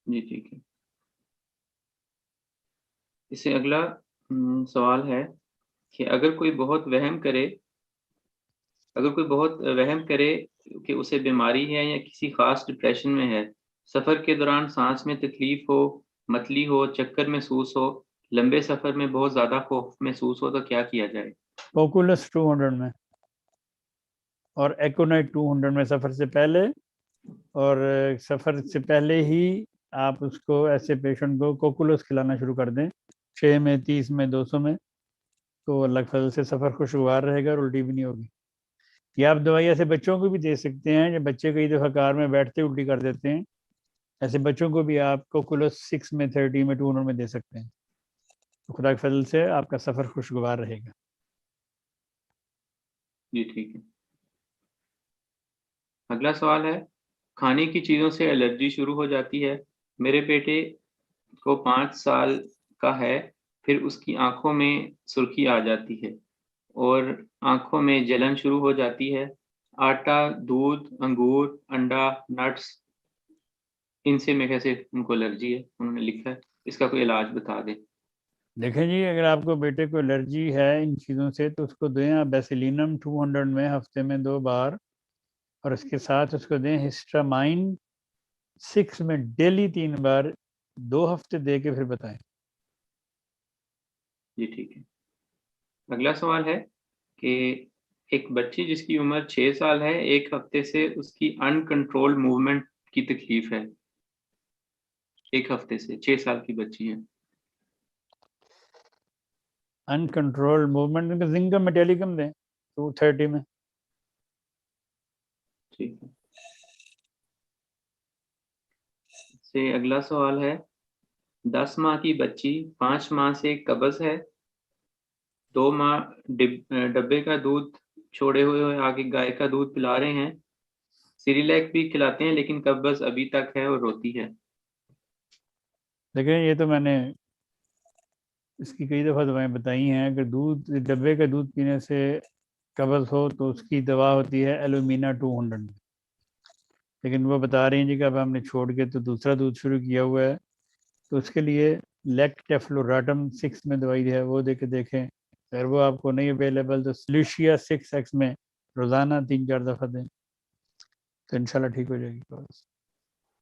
جی ٹھیک ہے. اس سے اگلا سوال ہے کہ اگر کوئی بہت وہم کرے کہ اسے بیماری ہے یا کسی خاص ڈپریشن میں ہے، سفر کے دوران سانس میں تکلیف ہو، متلی ہو، چکر محسوس ہو، لمبے سفر میں بہت زیادہ خوف محسوس ہو، تو کیا کیا جائے؟ کوکولس 200 میں اور ایکونائٹ 200 میں سفر سے پہلے، اور سفر سے پہلے ہی آپ اس کو ایسے پیشنٹ کو کوکولس کھلانا شروع کر دیں 6 میں 30 میں 200 میں، تو اللہ کے فضل سے سفر خوشگوار رہے گا اور الٹی بھی نہیں ہوگی. یہ آپ دوائی ایسے بچوں کو بھی دے سکتے ہیں، جب بچے کئی دفعہ کار میں بیٹھتے الٹی کر دیتے ہیں، ایسے بچوں کو بھی آپ کوکولس 6 میں 30 میں 200 میں دے سکتے ہیں. تو خدا کے فضل سے آپ کا سفر خوشگوار رہے گا. جی ٹھیک ہے. اگلا سوال ہے، کھانے کی چیزوں سے الرجی شروع ہو جاتی ہے. میرے بیٹے کو 5 سال کا ہے، پھر اس کی آنکھوں میں سرخی آ جاتی ہے اور آنکھوں میں جلن شروع ہو جاتی ہے. آٹا، دودھ، انگور، انڈا، نٹس، ان سے میرے سے ان کو الرجی ہے، انہوں نے لکھا ہے. اس کا کوئی علاج بتا دیں. دیکھیں جی، اگر آپ کو بیٹے کو الرجی ہے ان چیزوں سے تو اس کو دیں آپ بیسیلینم 200 میں ہفتے میں 2 بار، اور اس کے ساتھ اس کو دیں ہسٹامائن 6 میں ڈیلی 3 بار 2 ہفتے دے کے پھر بتائیں. جی ٹھیک ہے. اگلا سوال ہے کہ ایک بچی جس کی عمر 6 سال ہے، 1 ہفتے سے اس کی ان کنٹرول موومنٹ کی تکلیف ہے. 1 ہفتے سے 6 سال کی بچی ہے. ان کنٹرول موومنٹ کا زنکم میٹیلیکم دیں 230 میں. ٹھیک ہے. سے اگلا سوال ہے، 10 ماہ کی بچی 5 ماہ سے قبض ہے، 2 ماہ ڈبے کا دودھ چھوڑے ہوئے آگے گائے کا دودھ پلا رہے ہیں، سیریلیک بھی کھلاتے ہیں لیکن قبض ابھی تک ہے اور روتی ہے. دیکھیں یہ تو میں نے اس کی کئی دفعہ دوائیں بتائی ہیں. اگر ڈبے کا دودھ پینے سے قبض ہو تو اس کی دوا ہوتی ہے ایلومینا 200 میں. لیکن وہ بتا رہی ہیں جی کہ اب ہم نے چھوڑ کے تو دوسرا دودھ شروع کیا ہوا ہے، تو اس کے لیے لیکٹیفلوراٹم 6 میں دوائی ہے، وہ دے کے دیکھیں. اگر وہ آپ کو نہیں اویلیبل تو سلیشیا 6X میں روزانہ 3-4 دفعہ دیں تو انشاءاللہ ٹھیک ہو جائے گی بس.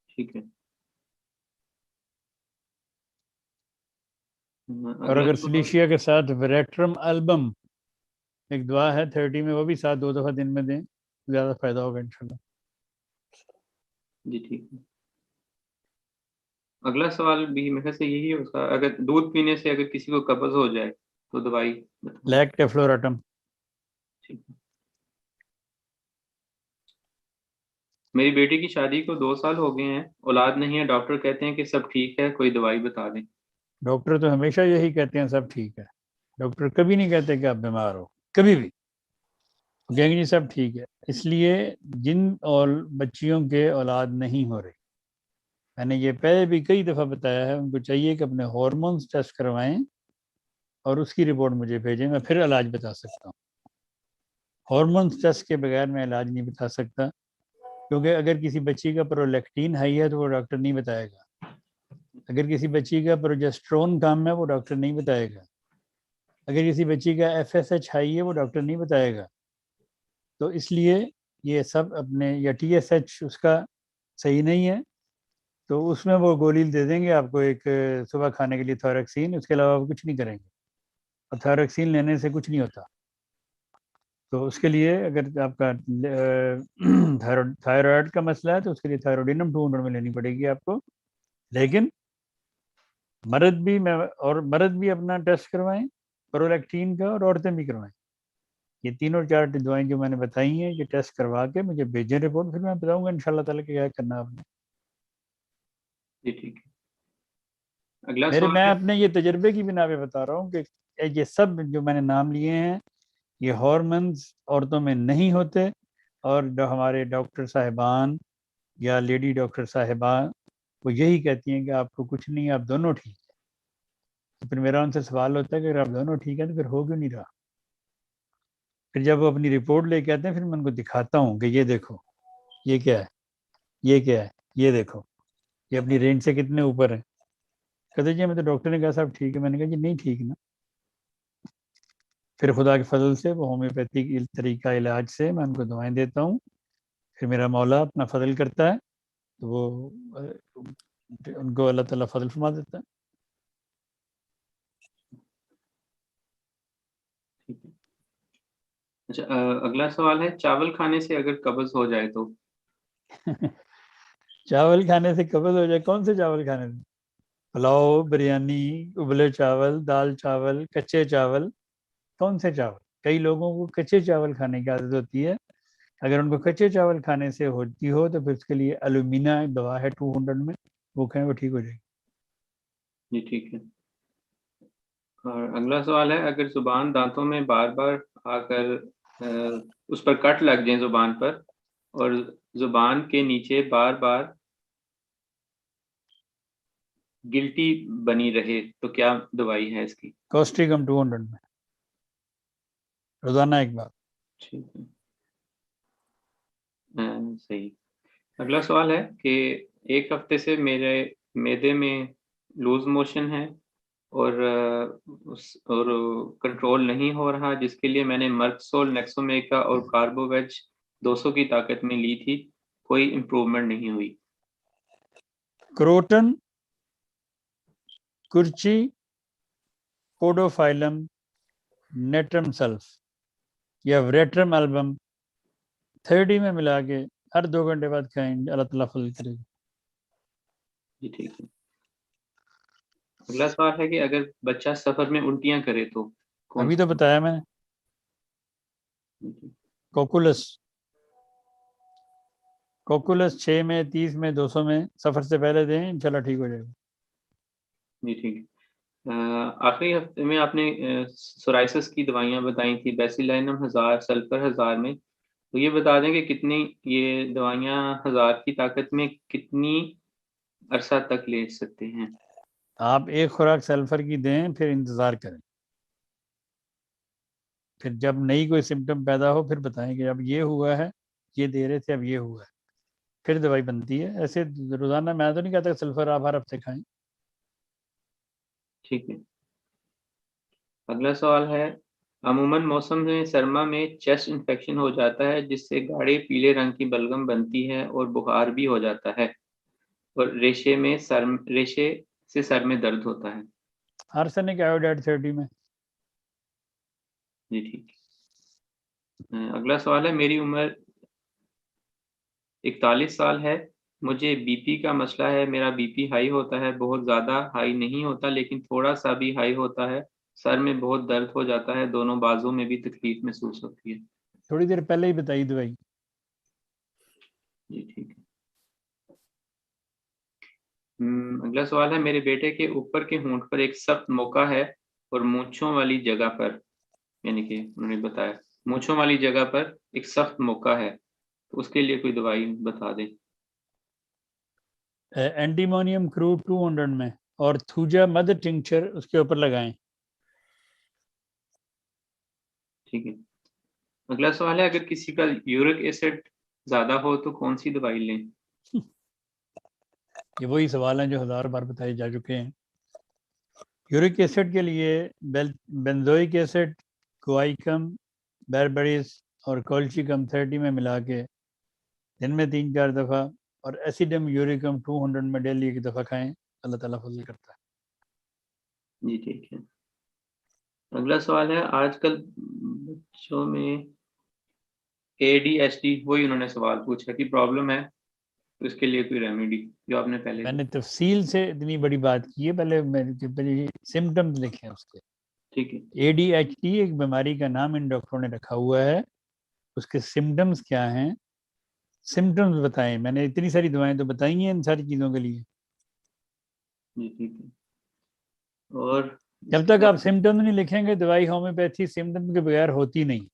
ٹھیک ہے. اور اگر سلیشیا کے ساتھ وریٹرم البم ایک دعا ہے 30 میں، وہ بھی 2 دفعہ دن میں دیں، زیادہ فائدہ ہوگا انشاءاللہ. جی ٹھیک ہے. اگلا سوال بھی میرے سے یہی ہوگا، اگر دودھ پینے سے اگر کسی کو قبض ہو جائے تو دوائی بتائیں. لیکٹیفلوراٹم. ٹھیک ہے. میری بیٹی کی شادی کو 2 سال ہو گئے ہیں، اولاد نہیں ہے، ڈاکٹر کہتے ہیں کہ سب ٹھیک ہے، کوئی دوائی بتا دیں. ڈاکٹر تو ہمیشہ یہی کہتے ہیں سب ٹھیک ہے. ڈاکٹر کبھی نہیں کہتے کہ آپ بیمار ہو، کبھی بھی. کہیں گے جی سب ٹھیک ہے. اس لیے جن اور بچیوں کے اولاد نہیں ہو رہی، میں نے یہ پہلے بھی کئی دفعہ بتایا ہے، ان کو چاہیے کہ اپنے ہارمونز ٹیسٹ کروائیں اور اس کی رپورٹ مجھے بھیجیں، میں پھر علاج بتا سکتا ہوں. ہارمونز ٹیسٹ کے بغیر میں علاج نہیں بتا سکتا، کیونکہ اگر کسی بچی کا پرولیکٹین ہائی ہے تو وہ ڈاکٹر نہیں بتائے گا. اگر کسی بچی کا پروجسٹرون کم ہے وہ ڈاکٹر نہیں بتائے گا. اگر کسی بچی کا FSH ہائی ہے وہ ڈاکٹر نہیں بتائے گا. تو اس لیے یہ سب اپنے، یا TSH اس کا صحیح نہیں ہے تو اس میں وہ گولی دے دیں گے آپ کو ایک صبح کھانے کے لیے تھائروکسین، اس کے علاوہ وہ کچھ نہیں کریں گے. اور تھائروکسین لینے سے کچھ نہیں ہوتا. تو اس کے لیے اگر آپ کا تھائرائڈ کا مسئلہ ہے تو اس کے لیے تھائروڈینم 200 میں لینی پڑے گی آپ کو. لیکن مرد بھی اپنا ٹیسٹ کروائیں پرولیکٹین کا، اور عورتیں بھی کروائیں. یہ 3 اور 4 دوائیں جو میں نے بتائی ہیں، یہ ٹیسٹ کروا کے مجھے بھیجیں رپورٹ، پھر میں بتاؤں گا انشاءاللہ تعالیٰ کہ کیا کرنا آپ نے. جی ٹھیک ہے. اگلا میں سوال ہے. اپنے یہ تجربے کی بنا پہ بتا رہا ہوں کہ یہ سب جو میں نے نام لیے ہیں یہ ہارمونز عورتوں میں نہیں ہوتے، اور جو ہمارے ڈاکٹر صاحبان یا لیڈی ڈاکٹر صاحبان وہ یہی کہتی ہیں کہ آپ کو کچھ نہیں، آپ دونوں ٹھیک ہیں. تو پھر میرا ان سے سوال ہوتا ہے کہ اگر آپ دونوں ٹھیک ہیں تو پھر ہو کیوں نہیں رہا؟ پھر جب وہ اپنی رپورٹ لے کے آتے ہیں پھر میں ان کو دکھاتا ہوں کہ یہ دیکھو یہ کیا ہے، یہ کیا ہے، یہ دیکھو یہ اپنی رینج سے کتنے اوپر ہیں. کہتے جی میں تو ڈاکٹر نے کہا صاحب ٹھیک ہے. میں نے کہا جی نہیں ٹھیک نا. پھر خدا کے فضل سے وہ ہومیوپیتھی طریقہ علاج سے میں ان کو دوائیں دیتا ہوں. پھر میرا مولا اپنا فضل کرتا ہے تو وہ ان کو اللہ تعالیٰ فضل فرما دیتا ہے. اچھا، اگلا سوال ہے، چاول کھانے سے اگر قبض ہو جائے تو؟ چاول کھانے سے قبض ہو جائے؟ کون سے چاول کھانے سے؟ پلاؤ، بریانی، ابلے چاول، دال چاول، کچے چاول. کون سے چاول؟ کئی لوگوں کو کچے چاول کھانے کی عادت ہوتی ہے. اگر ان کو کچے چاول کھانے سے ہوتی ہو تو پھر اس کے لیے الومینا ایک دوا ہے 200 میں، وہ کھائیں وہ ٹھیک ہو جائے گی. جی ٹھیک ہے. اور اگلا سوال ہے، اگر زبان دانتوں میں بار بار آ کر اس پر کٹ لگ جائیں زبان پر، اور زبان کے نیچے بار بار گلٹی بنی رہے تو کیا دوائی ہے اس کی؟ کوسٹریکم 200 میں روزانہ ایک بار. ٹھیک ہے. صحیح. اگلا سوال ہے کہ 1 ہفتے سے میرے معدے میں لوز موشن ہے اور کنٹرول نہیں ہو رہا، جس کے لیے میں نے مرکسول، نیکسومیکا اور کاربوویج 200 کی طاقت میں لی تھی، کوئی امپروومنٹ نہیں ہوئی. کروٹن، کرچی، کوڈوفائلم، نیٹرم سلف یا وریٹرم البم 30 میں ملا کے ہر 2 گھنٹے بعد کھائیں، اللہ تعالیٰ فضل کرے گا. جی ٹھیک ہے. اگلا سوال ہے کہ اگر بچہ سفر میں الٹیاں کرے تو کون ابھی تو بتایا میں نے، کوکولس 6 میں، 30 میں، 200 میں سفر سے پہلے دیں، انشاءاللہ ٹھیک ہو جائے گا. جی ٹھیک ہے. آخری ہفتے میں آپ نے سورائسس کی دوائیاں بتائی تھی، بیسیلائنم 1000، سلفر 1000 میں. تو یہ بتا دیں کہ کتنی یہ دوائیاں 1000 کی طاقت میں کتنی عرصہ تک لے سکتے ہیں؟ آپ ایک خوراک سلفر کی دیں، پھر انتظار کریں، پھر جب نئی کوئی سمٹم پیدا ہو پھر بتائیں کہ اب یہ ہوا ہے، یہ دے رہے تھے اب یہ ہوا ہے، پھر دوائی بنتی ہے. ایسے روزانہ میں تو نہیں کہتا سلفر آپ ہر ہفتے کھائیں. ٹھیک ہے. اگلا سوال ہے، عموماً موسم سرما میں چیسٹ انفیکشن ہو جاتا ہے جس سے گاڑھے پیلے رنگ کی بلغم بنتی ہے اور بخار بھی ہو جاتا ہے اور ریشے سے سر میں درد ہوتا ہے. آرسینک آیوڈائڈ تھراپی میں. جی ٹھیک. اگلا سوال ہے، میری عمر 41 سال ہے، مجھے بی پی کا مسئلہ ہے. میرا بی پی ہائی ہوتا ہے، بہت زیادہ ہائی نہیں ہوتا لیکن تھوڑا سا بھی ہائی ہوتا ہے. سر میں بہت درد ہو جاتا ہے، دونوں بازو میں بھی تکلیف محسوس ہوتی ہے. تھوڑی دیر پہلے ہی بتائی دوائی. جی ٹھیک ہے. اگلا سوال ہے، میرے بیٹے کے اوپر کے ہونٹ پر ایک سخت موقع ہے اور مونچھوں والی جگہ پر، یعنی کہ انہوں نے بتایا مونچھوں والی جگہ پر ایک سخت موقع ہے، تو اس کے لیے کوئی دوائی بتا دیں. اینٹیمونیم کروڈ 200 میں اور تھوجا مدر ٹنکچر اس کے اوپر لگائیں. ٹھیک ہے. اگلا سوال ہے، اگر کسی کا یورک ایسڈ زیادہ ہو تو کون سی دوائی لیں؟ یہ وہی سوال ہیں جو 1000 بار بتائے جا چکے ہیں. یورک ایسڈ کے لیے بینزوئک ایسڈ، کوائکم، بیربریز اور کولچیکم 30 میں ملا کے دن میں 3-4 دفعہ اور ایسیڈم یوریکم 200 میں ڈیلی 1 دفعہ کھائیں. اللہ تعالیٰ فضل کرتا ہے. جی ٹھیک ہے. اگلا سوال ہے، آج کل بچوں میں اے ڈی ایچ ڈی، وہی انہوں نے سوال پوچھا کہ پرابلم ہے تو اس کے لیے کوئی ریمیڈی جو آپ نے پہلے میں نے تفصیل سے اتنی بڑی بات کی ہے، پہلے سمٹمز لکھیں اس کے. ٹھیک ہے. اے ڈی ایچ ڈی ایک بیماری کا نام ان ڈاکٹروں نے رکھا ہوا ہے. اس کے سمٹمز کیا ہیں، سمٹمز بتائیں. میں نے اتنی ساری دوائیں تو بتائی ہیں ان ساری چیزوں کے لیے. جی ٹھیک ہے. اور جب تک آپ سمٹمز نہیں لکھیں گے، دوائی ہومیوپیتھی سمٹمز کے بغیر ہوتی نہیں.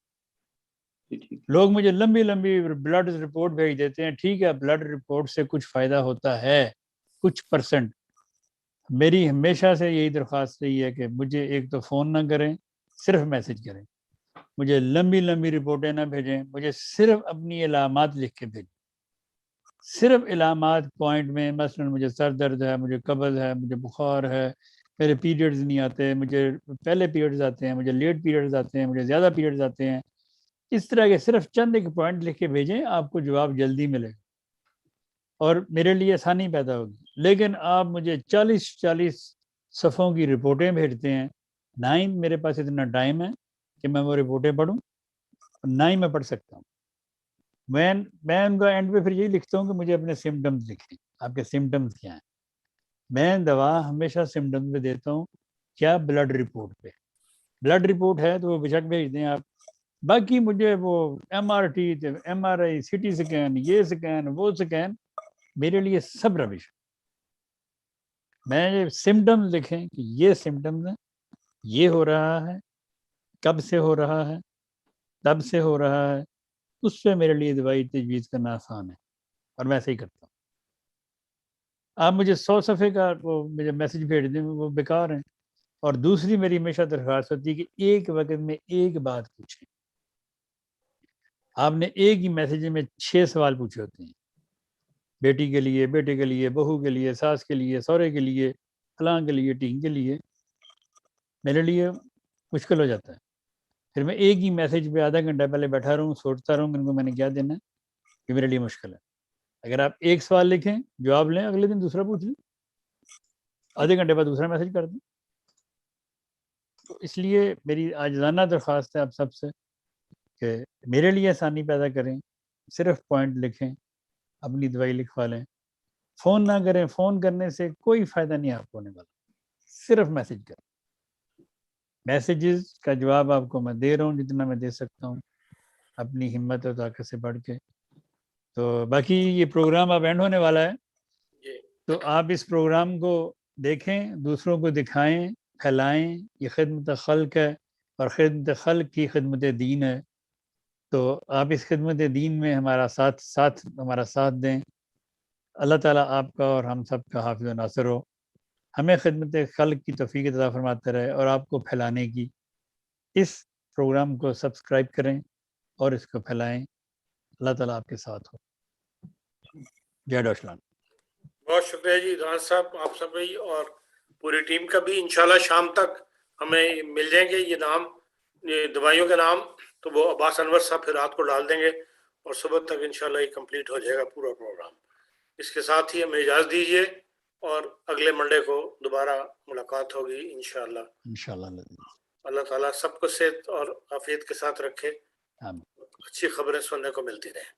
جی ٹھیک. لوگ مجھے لمبی لمبی بلڈ رپورٹ بھیج دیتے ہیں. ٹھیک ہے، بلڈ رپورٹ سے کچھ فائدہ ہوتا ہے، کچھ پرسنٹ. میری ہمیشہ سے یہی درخواست رہی ہے کہ مجھے ایک تو فون نہ کریں، صرف میسج کریں. مجھے لمبی لمبی رپورٹیں نہ بھیجیں، مجھے صرف اپنی علامات لکھ کے بھیجیں. صرف علامات پوائنٹ میں، مثلا مجھے سر درد ہے، مجھے قبض ہے، مجھے بخار ہے، میرے پیریڈز نہیں آتے، مجھے پہلے پیریڈز آتے ہیں، مجھے لیٹ پیریڈز آتے ہیں، مجھے زیادہ پیریڈز آتے ہیں. اس طرح کے صرف چند ایک پوائنٹ لکھ کے بھیجیں، آپ کو جواب جلدی ملے گا اور میرے لیے آسانی پیدا ہوگی. لیکن آپ مجھے 40 صفحوں کی رپورٹیں بھیجتے ہیں. نہ ہی میرے پاس اتنا ٹائم ہے کہ میں وہ رپورٹیں پڑھوں، نہ ہی میں پڑھ سکتا ہوں. میں ان کا اینڈ پہ پھر یہی لکھتا ہوں کہ مجھے اپنے سمٹمز لکھیں، آپ کے سمٹمز کیا ہیں. میں دوا ہمیشہ سمٹمز پہ دیتا ہوں، کیا بلڈ رپورٹ پہ. بلڈ رپورٹ ہے تو وہ بے شک بھیج دیں آپ. باقی مجھے وہ M R T, M R I, C T scan, یہ سکین، وہ سکین، میرے لیے سب ربش. میں سمٹمز لکھیں کہ یہ سمٹمز ہیں، یہ ہو رہا ہے، کب سے ہو رہا ہے، تب سے ہو رہا ہے. اس سے میرے لیے دوائی تجویز کرنا آسان ہے اور میں ایسے ہی کرتا ہوں. آپ مجھے 100 صفحے کا وہ مجھے میسج بھیج دیں، وہ بیکار ہیں. اور دوسری میری ہمیشہ درخواست ہوتی ہے کہ ایک وقت میں ایک بات پوچھیں. آپ نے ایک ہی میسج میں 6 سوال پوچھے ہوتے ہیں، بیٹی کے لیے، بیٹے کے لیے، بہو کے لیے، ساس کے لیے، سہرے کے لیے، فلاں کے لیے، ٹین کے لیے. میرے لیے مشکل ہو جاتا ہے. پھر میں ایک ہی میسج پہ آدھا گھنٹہ پہلے بیٹھا رہوں، سوچتا رہوں کہ ان کو میں نے کیا دینا ہے. یہ میرے لیے مشکل ہے. اگر آپ ایک سوال لکھیں، جواب لیں، اگلے دن دوسرا پوچھ لیں، آدھے گھنٹے بعد دوسرا میسج کر دیں. تو اس لیے میری عاجزانہ درخواست ہے آپ سب سے کہ میرے لیے آسانی پیدا کریں، صرف پوائنٹ لکھیں، اپنی دوائی لکھوا لیں. فون نہ کریں، فون کرنے سے کوئی فائدہ نہیں آپ کو ہونے والا. صرف میسج کریں. میسیجز کا جواب آپ کو میں دے رہا ہوں جتنا میں دے سکتا ہوں اپنی ہمت اور طاقت سے بڑھ کے. تو باقی یہ پروگرام اب اینڈ ہونے والا ہے، تو آپ اس پروگرام کو دیکھیں، دوسروں کو دکھائیں، پھیلائیں. یہ خدمت خلق ہے اور خدمت خلق کی خدمت دین ہے. تو آپ اس خدمت دین میں ہمارا ساتھ دیں. اللہ تعالیٰ آپ کا اور ہم سب کا حافظ و ناصر ہو. ہمیں خدمت خلق کی توفیق عطا فرماتا رہے اور آپ کو پھیلانے کی. اس پروگرام کو سبسکرائب کریں اور اس کو پھیلائیں. اللہ تعالیٰ آپ کے ساتھ ہو. جے ڈوشلان. بہت شکریہ جی راز صاحب، آپ سب بھی اور پوری ٹیم کا بھی. انشاءاللہ شام تک ہمیں مل جائیں گے یہ نام یہ دوائیوں کے نام تو وہ عباس انور صاحب پھر رات کو ڈال دیں گے اور صبح تک انشاءاللہ یہ کمپلیٹ ہو جائے گا پورا پروگرام. اس کے ساتھ ہی ہمیں اجازت دیجیے اور اگلے منڈے کو دوبارہ ملاقات ہوگی انشاءاللہ. انشاءاللہ. اللہ تعالیٰ سب کو صحت اور عافیت کے ساتھ رکھے. آمین. اچھی خبریں سننے کو ملتی رہیں.